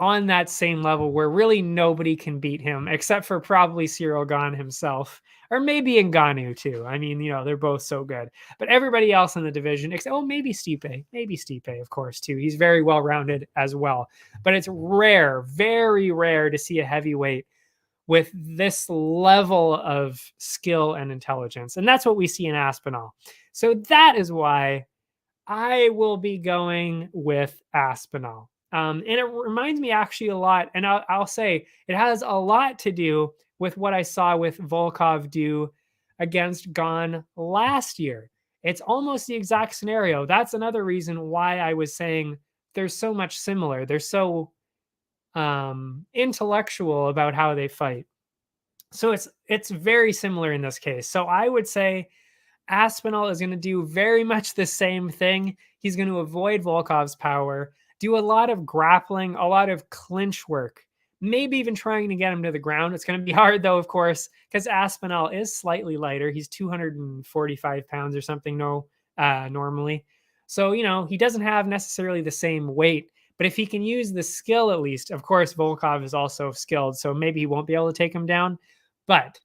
on that same level where really nobody can beat him except for probably Cyril Gane himself, or maybe Ngannou too. I mean, you know, they're both so good. But everybody else in the division, except, maybe Stipe, of course, too. He's very well-rounded as well. But it's rare, very rare to see a heavyweight with this level of skill and intelligence. And that's what we see in Aspinall. So that is why I will be going with Aspinall. And it reminds me actually a lot, and I'll say it has a lot to do with what I saw with Volkov do against Gane last year. It's almost the exact scenario. That's another reason why I was saying they're so much similar. They're so intellectual about how they fight. So it's very similar in this case. So I would say Aspinall is going to do very much the same thing. He's going to avoid Volkov's power, do a lot of grappling, a lot of clinch work, maybe even trying to get him to the ground. It's going to be hard though, of course, because Aspinall is slightly lighter. He's 245 pounds or something normally. So, you know, he doesn't have necessarily the same weight. But if he can use the skill at least, of course, Volkov is also skilled, so maybe he won't be able to take him down. But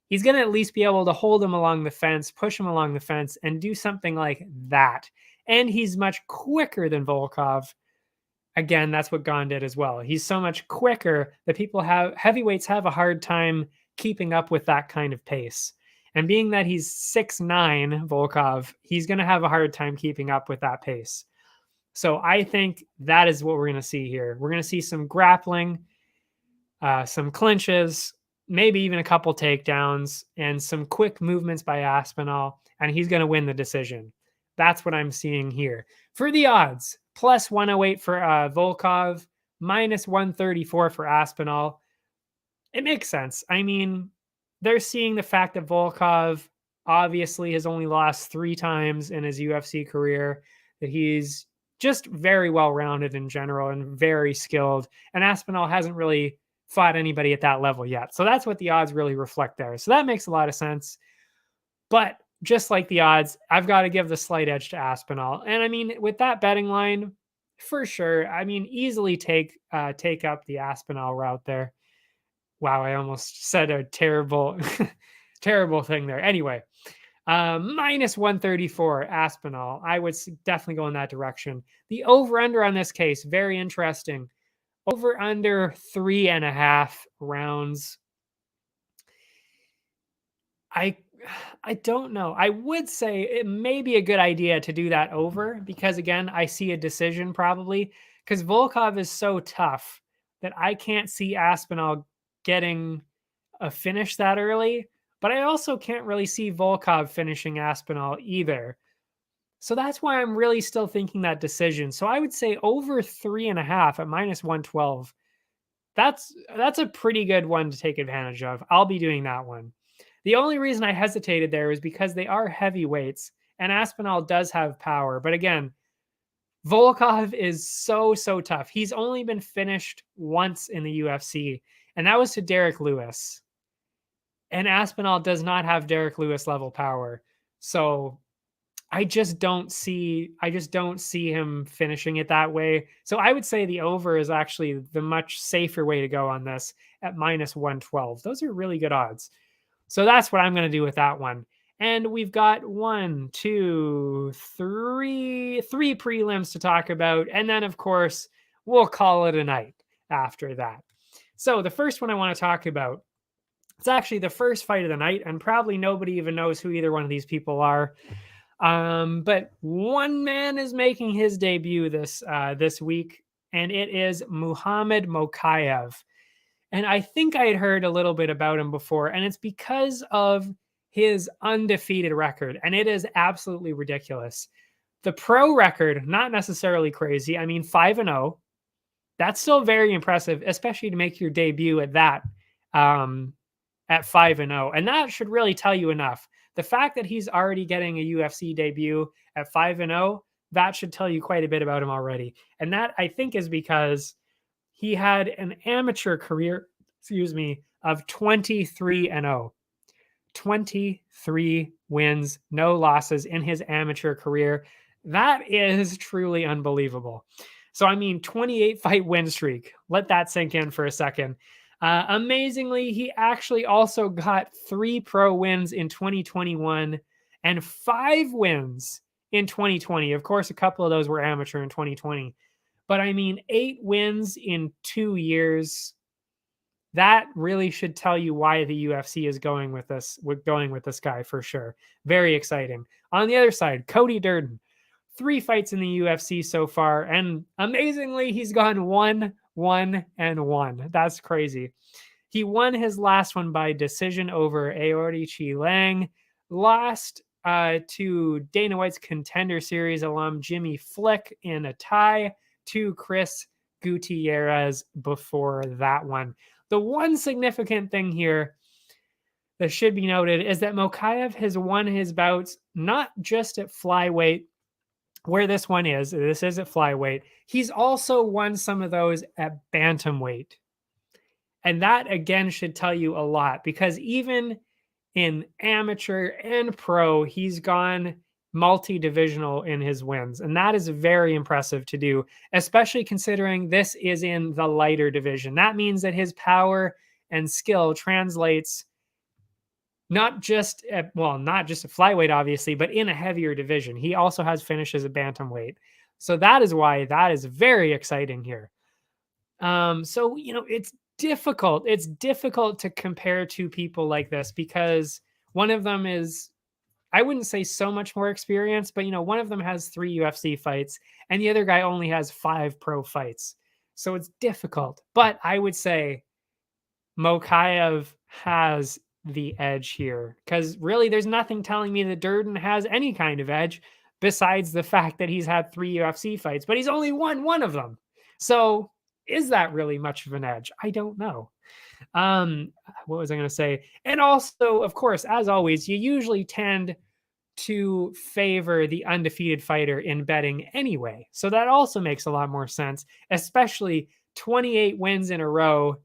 he's going to at least be able to hold him along the fence, push him along the fence, and do something like that. And he's much quicker than Volkov. Again, that's what Gane did as well. He's so much quicker that heavyweights have a hard time keeping up with that kind of pace. And being that he's 6'9", Volkov, he's going to have a hard time keeping up with that pace. So I think that is what we're going to see here. We're going to see some grappling, some clinches, maybe even a couple takedowns, and some quick movements by Aspinall, and he's going to win the decision. That's what I'm seeing here. For the odds, plus 108 for Volkov, minus 134 for Aspinall. It makes sense. I mean, they're seeing the fact that Volkov obviously has only lost 3 times in his UFC career, that he's just very well-rounded in general and very skilled. And Aspinall hasn't really fought anybody at that level yet. So that's what the odds really reflect there. So that makes a lot of sense. But just like the odds, I've got to give the slight edge to Aspinall. And I mean, with that betting line, for sure, I mean, easily take up the Aspinall route there. Wow, I almost said a terrible, terrible thing there. Anyway, minus 134 Aspinall. I would definitely go in that direction. The over-under on this case, very interesting. Over under 3.5 rounds. I don't know. I would say it may be a good idea to do that over because, again, I see a decision probably because Volkov is so tough that I can't see Aspinall getting a finish that early. But I also can't really see Volkov finishing Aspinall either. So that's why I'm really still thinking that decision. So I would say over 3.5 at minus 112. That's a pretty good one to take advantage of. I'll be doing that one. The only reason I hesitated there is because they are heavyweights and Aspinall does have power. But again, Volkov is so tough. He's only been finished once in the UFC, and that was to Derek Lewis. And Aspinall does not have Derek Lewis level power. So I just don't see him finishing it that way. So I would say the over is actually the much safer way to go on this at minus 112. Those are really good odds. So that's what I'm going to do with that one. And we've got 1, 2, 3 prelims to talk about. And then, of course, we'll call it a night after that. So the first one I want to talk about, it's actually the first fight of the night, and probably nobody even knows who either one of these people are. But one man is making his debut this week, and it is Muhammad Mokayev. And I think I had heard a little bit about him before, and it's because of his undefeated record, and it is absolutely ridiculous. The pro record, not necessarily crazy. I mean, 5-0. That's still very impressive, especially to make your debut at that, at 5-0. And that should really tell you enough. The fact that he's already getting a UFC debut at 5-0, that should tell you quite a bit about him already. And that, I think, is because he had an amateur career, of 23-0. 23 wins, no losses in his amateur career. That is truly unbelievable. So, I mean, 28 fight win streak. Let that sink in for a second. Amazingly, he actually also got 3 pro wins in 2021 and 5 wins in 2020. Of course, a couple of those were amateur in 2020. But I mean, 8 wins in 2 years. That really should tell you why the UFC is going with this guy for sure. Very exciting. On the other side, Cody Durden, 3 fights in the UFC so far, and amazingly, he's gone 1-1-1. That's crazy. He won his last one by decision over Aori Chi-Lang, lost to Dana White's Contender Series alum Jimmy Flick in a tie to Chris Gutierrez before that one. The one significant thing here that should be noted is that Mokayev has won his bouts not just at flyweight, where this one is. This is at flyweight. He's also won some of those at bantamweight. And that, again, should tell you a lot because even in amateur and pro, he's gone multi-divisional in his wins. And that is very impressive to do, especially considering this is in the lighter division. That means that his power and skill translates not just at flyweight, obviously, but in a heavier division. He also has finishes at bantamweight. So that is why that is very exciting here. So, it's difficult. It's difficult to compare two people like this because one of them is, I wouldn't say so much more experience, but one of them has 3 UFC fights and the other guy only has 5 pro fights. So it's difficult, but I would say Mokayev has the edge here because really there's nothing telling me that Durden has any kind of edge besides the fact that he's had 3 UFC fights, but he's only won one of them. So is that really much of an edge? I don't know. What was I going to say? And also, of course, as always, you usually tend to favor the undefeated fighter in betting anyway. So that also makes a lot more sense, especially 28 wins in a row,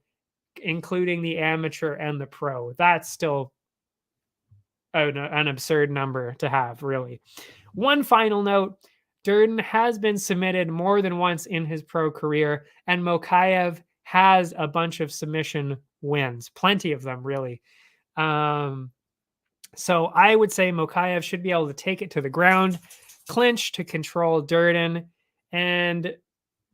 including the amateur and the pro. That's still an absurd number to have, really. One final note, Durden has been submitted more than once in his pro career, and Mokayev has a bunch of submission wins, plenty of them, really. So I would say Mokayev should be able to take it to the ground, clinch to control Durden. And,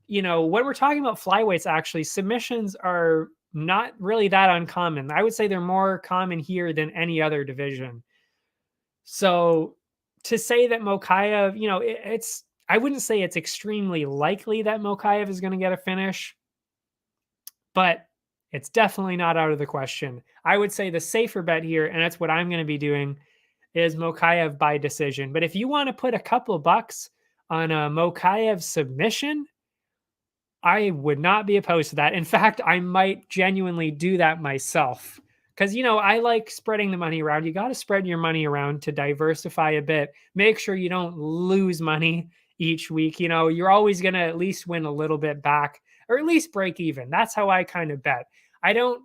you know, when we're talking about flyweights, actually, submissions are not really that uncommon. I would say they're more common here than any other division. So to say that Mokayev, you know, I wouldn't say it's extremely likely that Mokayev is going to get a finish, but it's definitely not out of the question. I would say the safer bet here, and that's what I'm going to be doing, is Mokayev by decision. But if you want to put a couple bucks on a Mokayev submission, I would not be opposed to that. In fact, I might genuinely do that myself. Because, you know, I like spreading the money around. You got to spread your money around to diversify a bit. Make sure you don't lose money each week. You know, you're always going to at least win a little bit back, or at least break even. That's how I kind of bet. I don't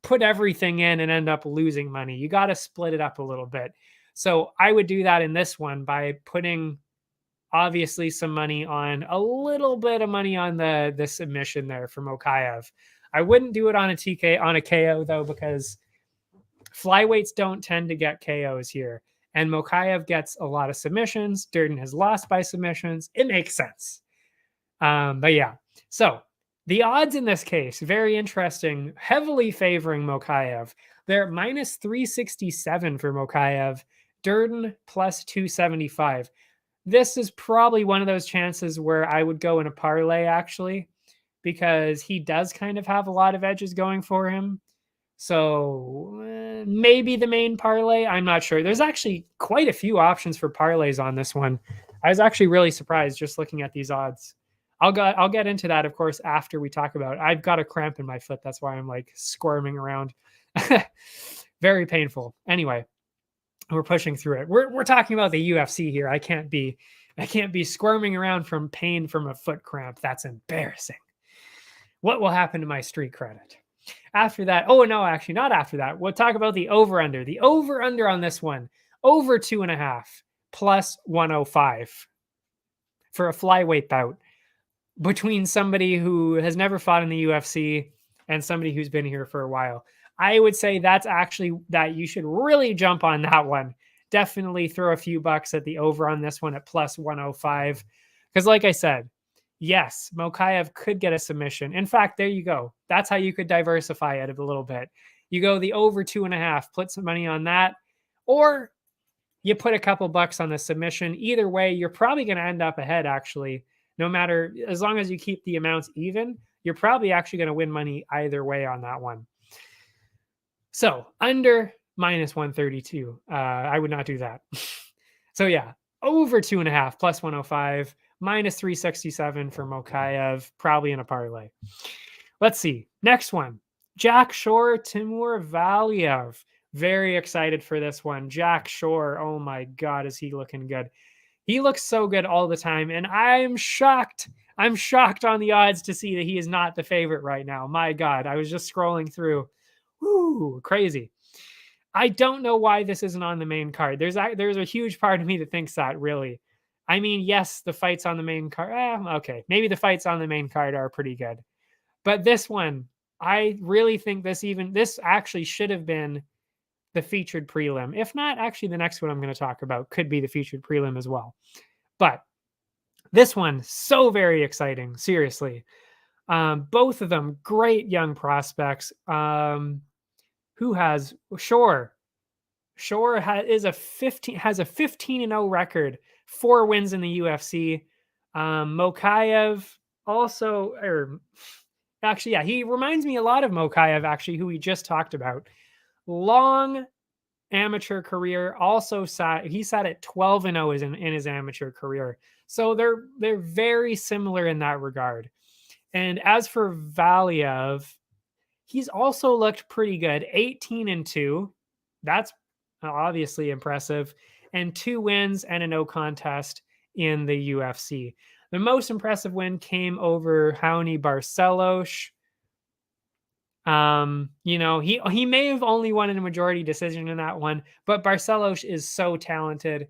put everything in and end up losing money. You got to split it up a little bit. So I would do that in this one by putting obviously some money on, a little bit of money on the submission there for Mokayev. I wouldn't do it on a KO though, because flyweights don't tend to get KOs here. And Mokayev gets a lot of submissions. Durden has lost by submissions. It makes sense. But yeah, so the odds in this case, very interesting, heavily favoring Mokayev. They're minus 367 for Mokayev, Durden plus 275. This is probably one of those chances where I would go in a parlay, actually, because he does kind of have a lot of edges going for him. So maybe the main parlay, I'm not sure. There's actually quite a few options for parlays on this one. I was actually really surprised just looking at these odds. I'll get into that, of course, after we talk about it. I've got a cramp in my foot. That's why I'm like squirming around. Very painful. Anyway, we're pushing through it. We're talking about the UFC here. I can't be squirming around from pain from a foot cramp. That's embarrassing. What will happen to my street credit? After that, oh no, actually not after that. We'll talk about the over-under. The over-under on this one, over 2.5 plus 105 for a flyweight bout between somebody who has never fought in the UFC and somebody who's been here for a while. I would say that's actually that you should really jump on that one. Definitely throw a few bucks at the over on this one at plus 105. Because like I said, yes, Mokayev could get a submission. In fact, there you go. That's how you could diversify it a little bit. You go the over 2.5, put some money on that, or you put a couple bucks on the submission. Either way, you're probably going to end up ahead, actually. No matter, as long as you keep the amounts even, you're probably actually going to win money either way on that one. So under minus 132, I would not do that. So yeah, over 2.5 plus 105, minus 367 for Mokayev, probably in a parlay. Let's see. Next one, Jack Shore, Timur Valiev. Very excited for this one. Jack Shore, oh my God, is he looking good. He looks so good all the time, and I'm shocked. I'm shocked on the odds to see that he is not the favorite right now. My God, I was just scrolling through. Woo, crazy. I don't know why this isn't on the main card. There's a huge part of me that thinks that, really. I mean, yes, the fights on the main card. Okay, maybe the fights on the main card are pretty good. But this one, I really think this actually should have been the featured prelim. If not, actually the next one I'm going to talk about could be the featured prelim as well. But this one, so very exciting, seriously. Both of them great young prospects. Who has Shore? Shore has a 15-0 record, 4 wins in the UFC. Mokayev also, actually, yeah, he reminds me a lot of Mokayev, actually, who we just talked about. Long amateur career. Also he sat at 12-0 in his amateur career. So they're very similar in that regard. And as for Valiev, he's also looked pretty good. 18-2. That's obviously impressive. and 2 wins and a no contest in the UFC. The most impressive win came over Raoni Barcelos. He may have only won in a majority decision in that one, but Barcelos is so talented.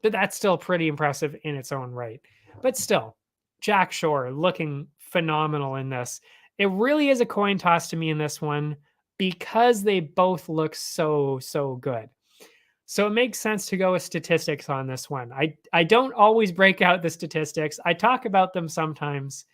But that's still pretty impressive in its own right. But still, Jack Shore looking phenomenal in this. It really is a coin toss to me in this one because they both look so good. So it makes sense to go with statistics on this one. I don't always break out the statistics. I talk about them sometimes,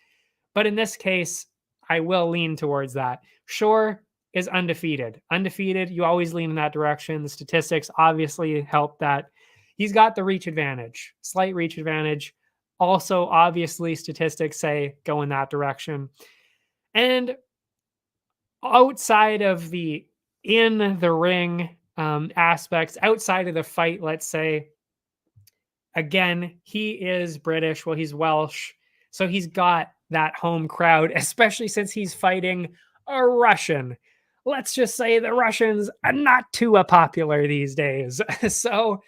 but in this case, I will lean towards that. Shore is undefeated. Undefeated, you always lean in that direction. The statistics obviously help that. He's got the reach advantage, slight reach advantage. Also, obviously, statistics say go in that direction. And outside of the in the ring aspects, outside of the fight, let's say, again, he is British. Well, he's Welsh. So he's got that home crowd, especially since he's fighting a Russian. Let's just say the Russians are not too popular these days. So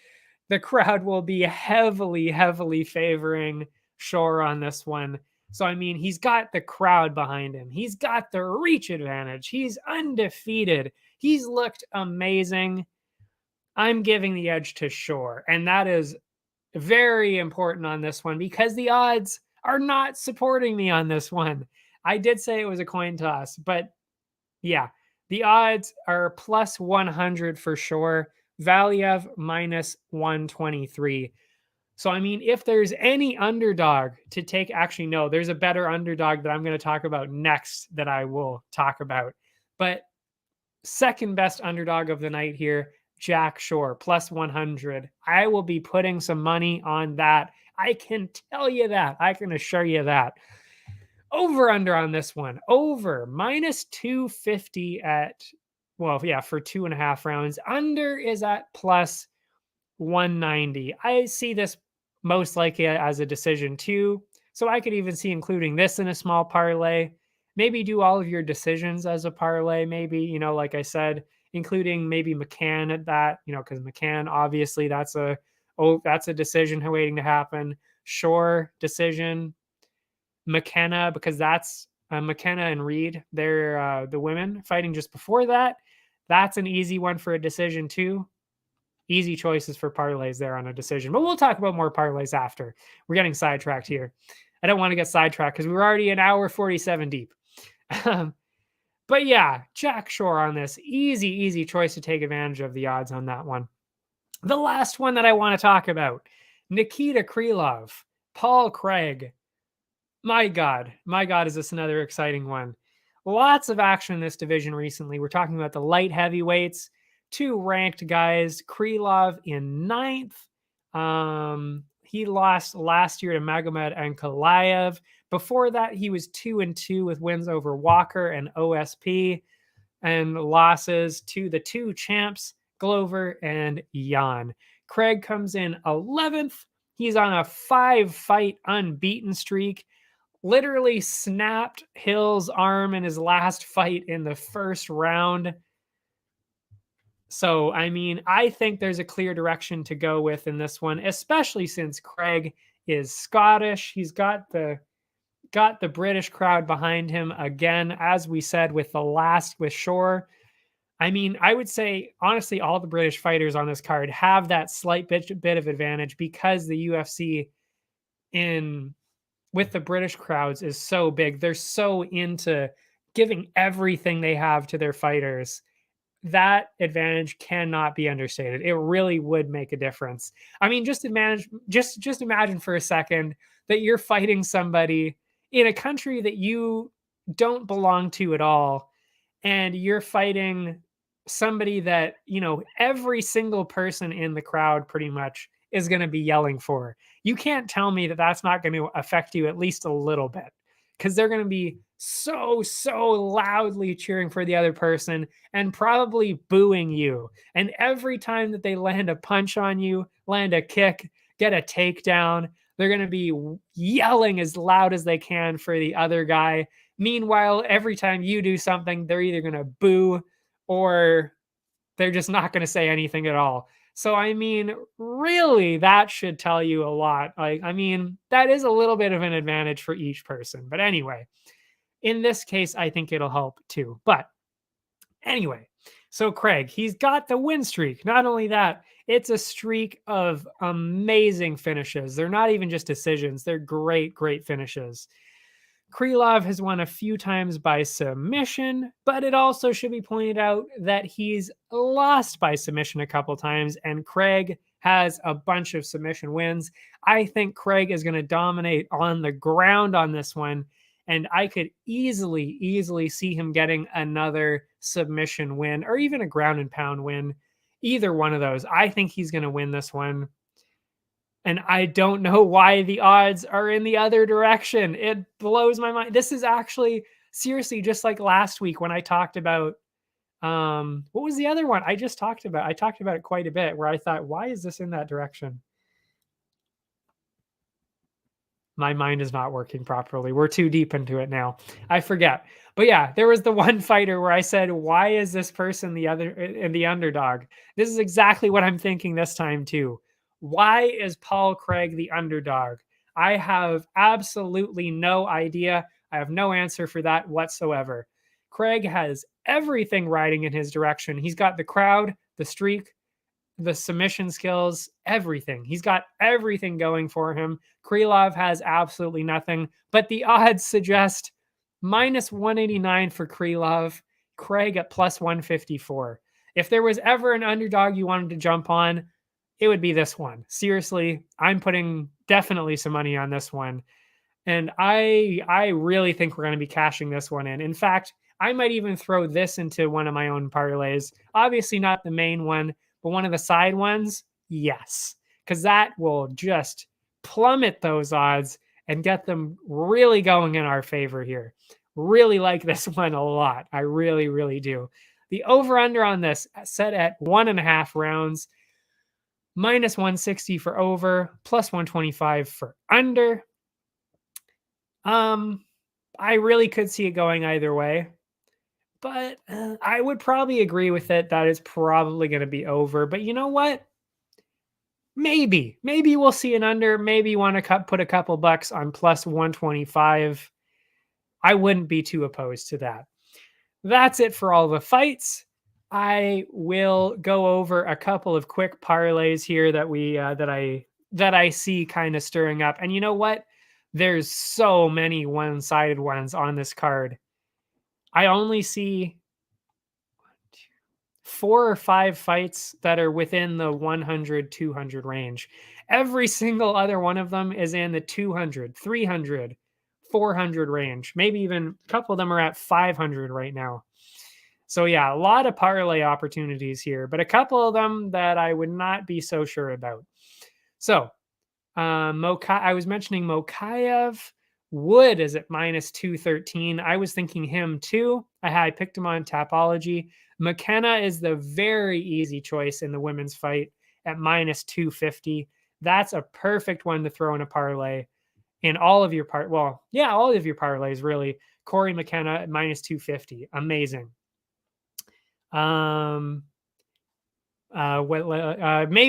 the crowd will be heavily favoring Shore on this one. So, I mean, he's got the crowd behind him. He's got the reach advantage. He's undefeated. He's looked amazing. I'm giving the edge to Shore. And that is very important on this one because the odds are not supporting me on this one. I did say it was a coin toss, but yeah, the odds are plus 100 for Shore. Valiev minus 123. So, I mean, if there's any underdog to take, actually, no, there's a better underdog that I'm going to talk about next that I will talk about. But second best underdog of the night here, Jack Shore, plus 100. I will be putting some money on that. I can tell you that. I can assure you that. Over under on this one. Over minus 250 at, well, yeah, for 2.5 rounds. Under is at plus 190. I see this most likely as a decision too. So I could even see including this in a small parlay. Maybe do all of your decisions as a parlay. Maybe, like I said, including maybe McCann at that, because McCann, obviously that's a decision waiting to happen. Shore decision. McKenna, because that's McKenna and Reed. They're the women fighting just before that. That's an easy one for a decision too. Easy choices for parlays there on a decision. But we'll talk about more parlays after. We're getting sidetracked here. I don't want to get sidetracked because we're already an hour 47 deep. But yeah, Jack Shore on this. Easy choice to take advantage of the odds on that one. The last one that I want to talk about, Nikita Krylov, Paul Craig. My God, is this another exciting one? Lots of action in this division recently. We're talking about the light heavyweights, 2 ranked guys. Krylov in 9th. He lost last year to Magomed Ankalaev. Before that, he was 2-2 with wins over Walker and OSP, and losses to the 2 champs, Glover and Jan. Craig comes in 11th. He's on a 5-fight unbeaten streak. Literally snapped Hill's arm in his last fight in the first round. So, I mean, I think there's a clear direction to go with in this one, especially since Craig is Scottish. He's got the British crowd behind him again, as we said with Shore. I mean, I would say, honestly, all the British fighters on this card have that slight bit of advantage because the UFC with the British crowds is so big. They're so into giving everything they have to their fighters. That advantage cannot be understated. It really would make a difference. I mean, just imagine for a second that you're fighting somebody in a country that you don't belong to at all, and you're fighting somebody that, every single person in the crowd pretty much is going to be yelling for. You can't tell me that that's not going to affect you at least a little bit, because they're going to be so loudly cheering for the other person and probably booing you. And every time that they land a punch on you, land a kick, get a takedown, they're going to be yelling as loud as they can for the other guy. Meanwhile, every time you do something, they're either going to boo or they're just not going to say anything at all. So, I mean, really, that should tell you a lot. Like, I mean, that is a little bit of an advantage for each person. But anyway, in this case, I think it'll help too. But anyway, so Craig, he's got the win streak. Not only that, it's a streak of amazing finishes. They're not even just decisions, they're great, great finishes. Krylov has won a few times by submission, but it also should be pointed out that he's lost by submission a couple times, and Craig has a bunch of submission wins. I think Craig is going to dominate on the ground on this one, and I could easily see him getting another submission win or even a ground and pound win. Either one of those. I think he's going to win this one. And I don't know why the odds are in the other direction. It blows my mind. This is actually seriously just like last week when I talked about what was the other one I just talked about? I talked about it quite a bit where I thought, why is this in that direction? My mind is not working properly. We're too deep into it now. I forget. But yeah, there was the one fighter where I said, why is this person the underdog? This is exactly what I'm thinking this time too. Why is Paul Craig the underdog? I have absolutely no idea. I have no answer for that whatsoever. Craig has everything riding in his direction. He's got the crowd, the streak, the submission skills, everything. He's got everything going for him. Krylov has absolutely nothing, but the odds suggest minus 189 for Krylov, Craig at plus 154. If there was ever an underdog you wanted to jump on, it would be this one. Seriously, I'm putting definitely some money on this one. And I really think we're going to be cashing this one in. In fact, I might even throw this into one of my own parlays. Obviously not the main one, but one of the side ones, yes. Because that will just plummet those odds and get them really going in our favor here. Really like this one a lot. I really, really do. The over-under on this set at 1.5 rounds. Minus 160 for over, plus 125 for under. I really could see it going either way, but I would probably agree with it that it's probably going to be over. But you know what? Maybe we'll see an under. Maybe you want to put a couple bucks on plus 125. I wouldn't be too opposed to that. That's it for all the fights. I will go over a couple of quick parlays here that we that I see kind of stirring up. And you know what? There's so many one-sided ones on this card. I only see 4 or 5 fights that are within the 100, 200 range. Every single other one of them is in the 200, 300, 400 range. Maybe even a couple of them are at 500 right now. So yeah, a lot of parlay opportunities here, but a couple of them that I would not be so sure about. So I was mentioning Mokayev. Wood is at minus 213. I was thinking him too. I picked him on Tapology. McKenna is the very easy choice in the women's fight at minus 250. That's a perfect one to throw in a parlay in all of your all of your parlays really. Cory McKenna at minus 250. Amazing. Maybe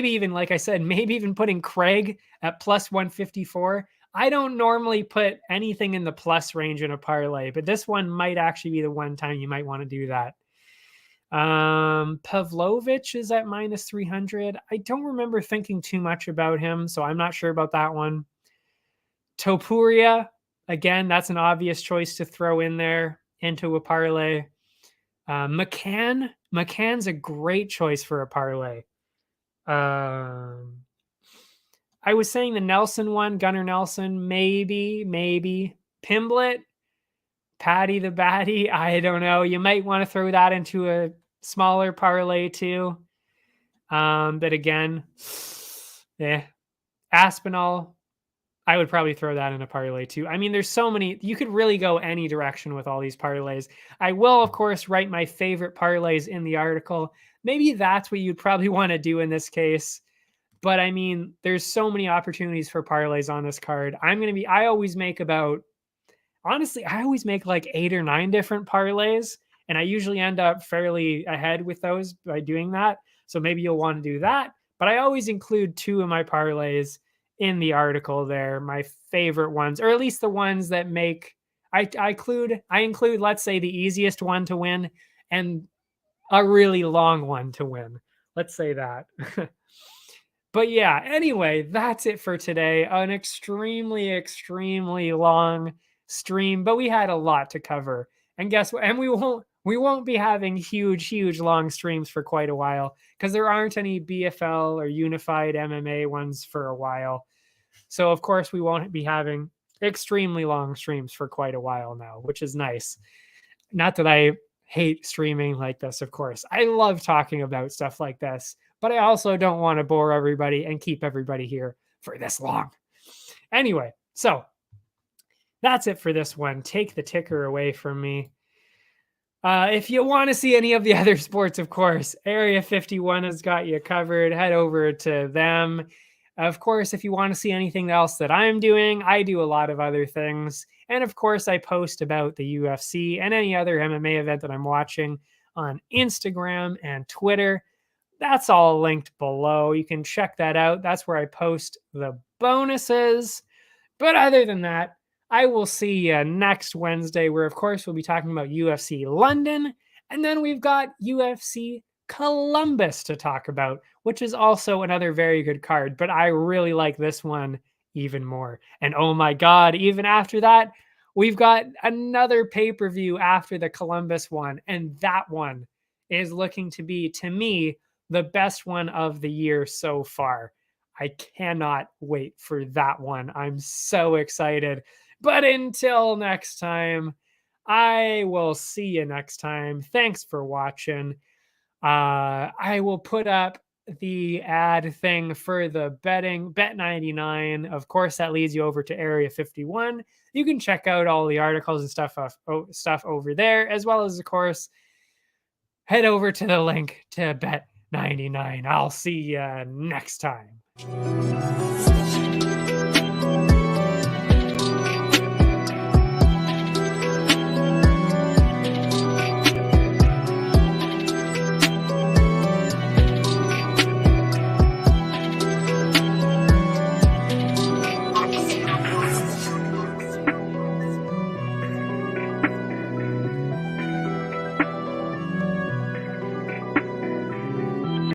even, like I said, maybe even putting Craig at plus 154. I don't normally put anything in the plus range in a parlay, but this one might actually be the one time you might want to do that. Pavlovich is at minus 300. I don't remember thinking too much about him, so I'm not sure about that one. Topuria, again, that's an obvious choice to throw in there into a parlay. McCann's a great choice for a parlay. I was saying the Nelson one, Gunnar Nelson, maybe. Pimblett, Paddy the Baddy, I don't know. You might want to throw that into a smaller parlay too. But again, Aspinall, I would probably throw that in a parlay too. I mean, there's so many. You could really go any direction with all these parlays. I will, of course, write my favorite parlays in the article. Maybe that's what you'd probably want to do in this case. But I mean, there's so many opportunities for parlays on this card. I always make like 8 or 9 different parlays. And I usually end up fairly ahead with those by doing that. So maybe you'll want to do that. but I always include 2 of my parlays in the article there, my favorite ones, or at least the ones that make, I include, let's say, the easiest one to win and a really long one to win. Let's say that. But yeah, anyway, that's it for today. An extremely, extremely long stream, but we had a lot to cover. And guess what? And we won't be having huge long streams for quite a while because there aren't any BFL or unified MMA ones for a while. So of course we won't be having extremely long streams for quite a while now, which is nice. Not that I hate streaming like this, of course. I love talking about stuff like this, but I also don't want to bore everybody and keep everybody here for this long. Anyway, so that's it for this one. Take the ticker away from me. If you want to see any of the other sports, of course, Area 51 has got you covered. Head over to them. Of course, if you want to see anything else that I'm doing, I do a lot of other things. And of course, I post about the UFC and any other MMA event that I'm watching on Instagram and Twitter. That's all linked below. You can check that out. That's where I post the bonuses. But other than that, I will see you next Wednesday, where, of course, we'll be talking about UFC London. And then we've got UFC Columbus to talk about, which is also another very good card. But I really like this one even more. And oh my God, even after that, we've got another pay-per-view after the Columbus one. And that one is looking to be, to me, the best one of the year so far. I cannot wait for that one. I'm so excited. But until next time, I will see you next time. Thanks for watching. I will put up the ad thing for the betting, Bet99. Of course, that leads you over to Area 51. You can check out all the articles and stuff over there, as well as, of course, head over to the link to Bet99. I'll see you next time.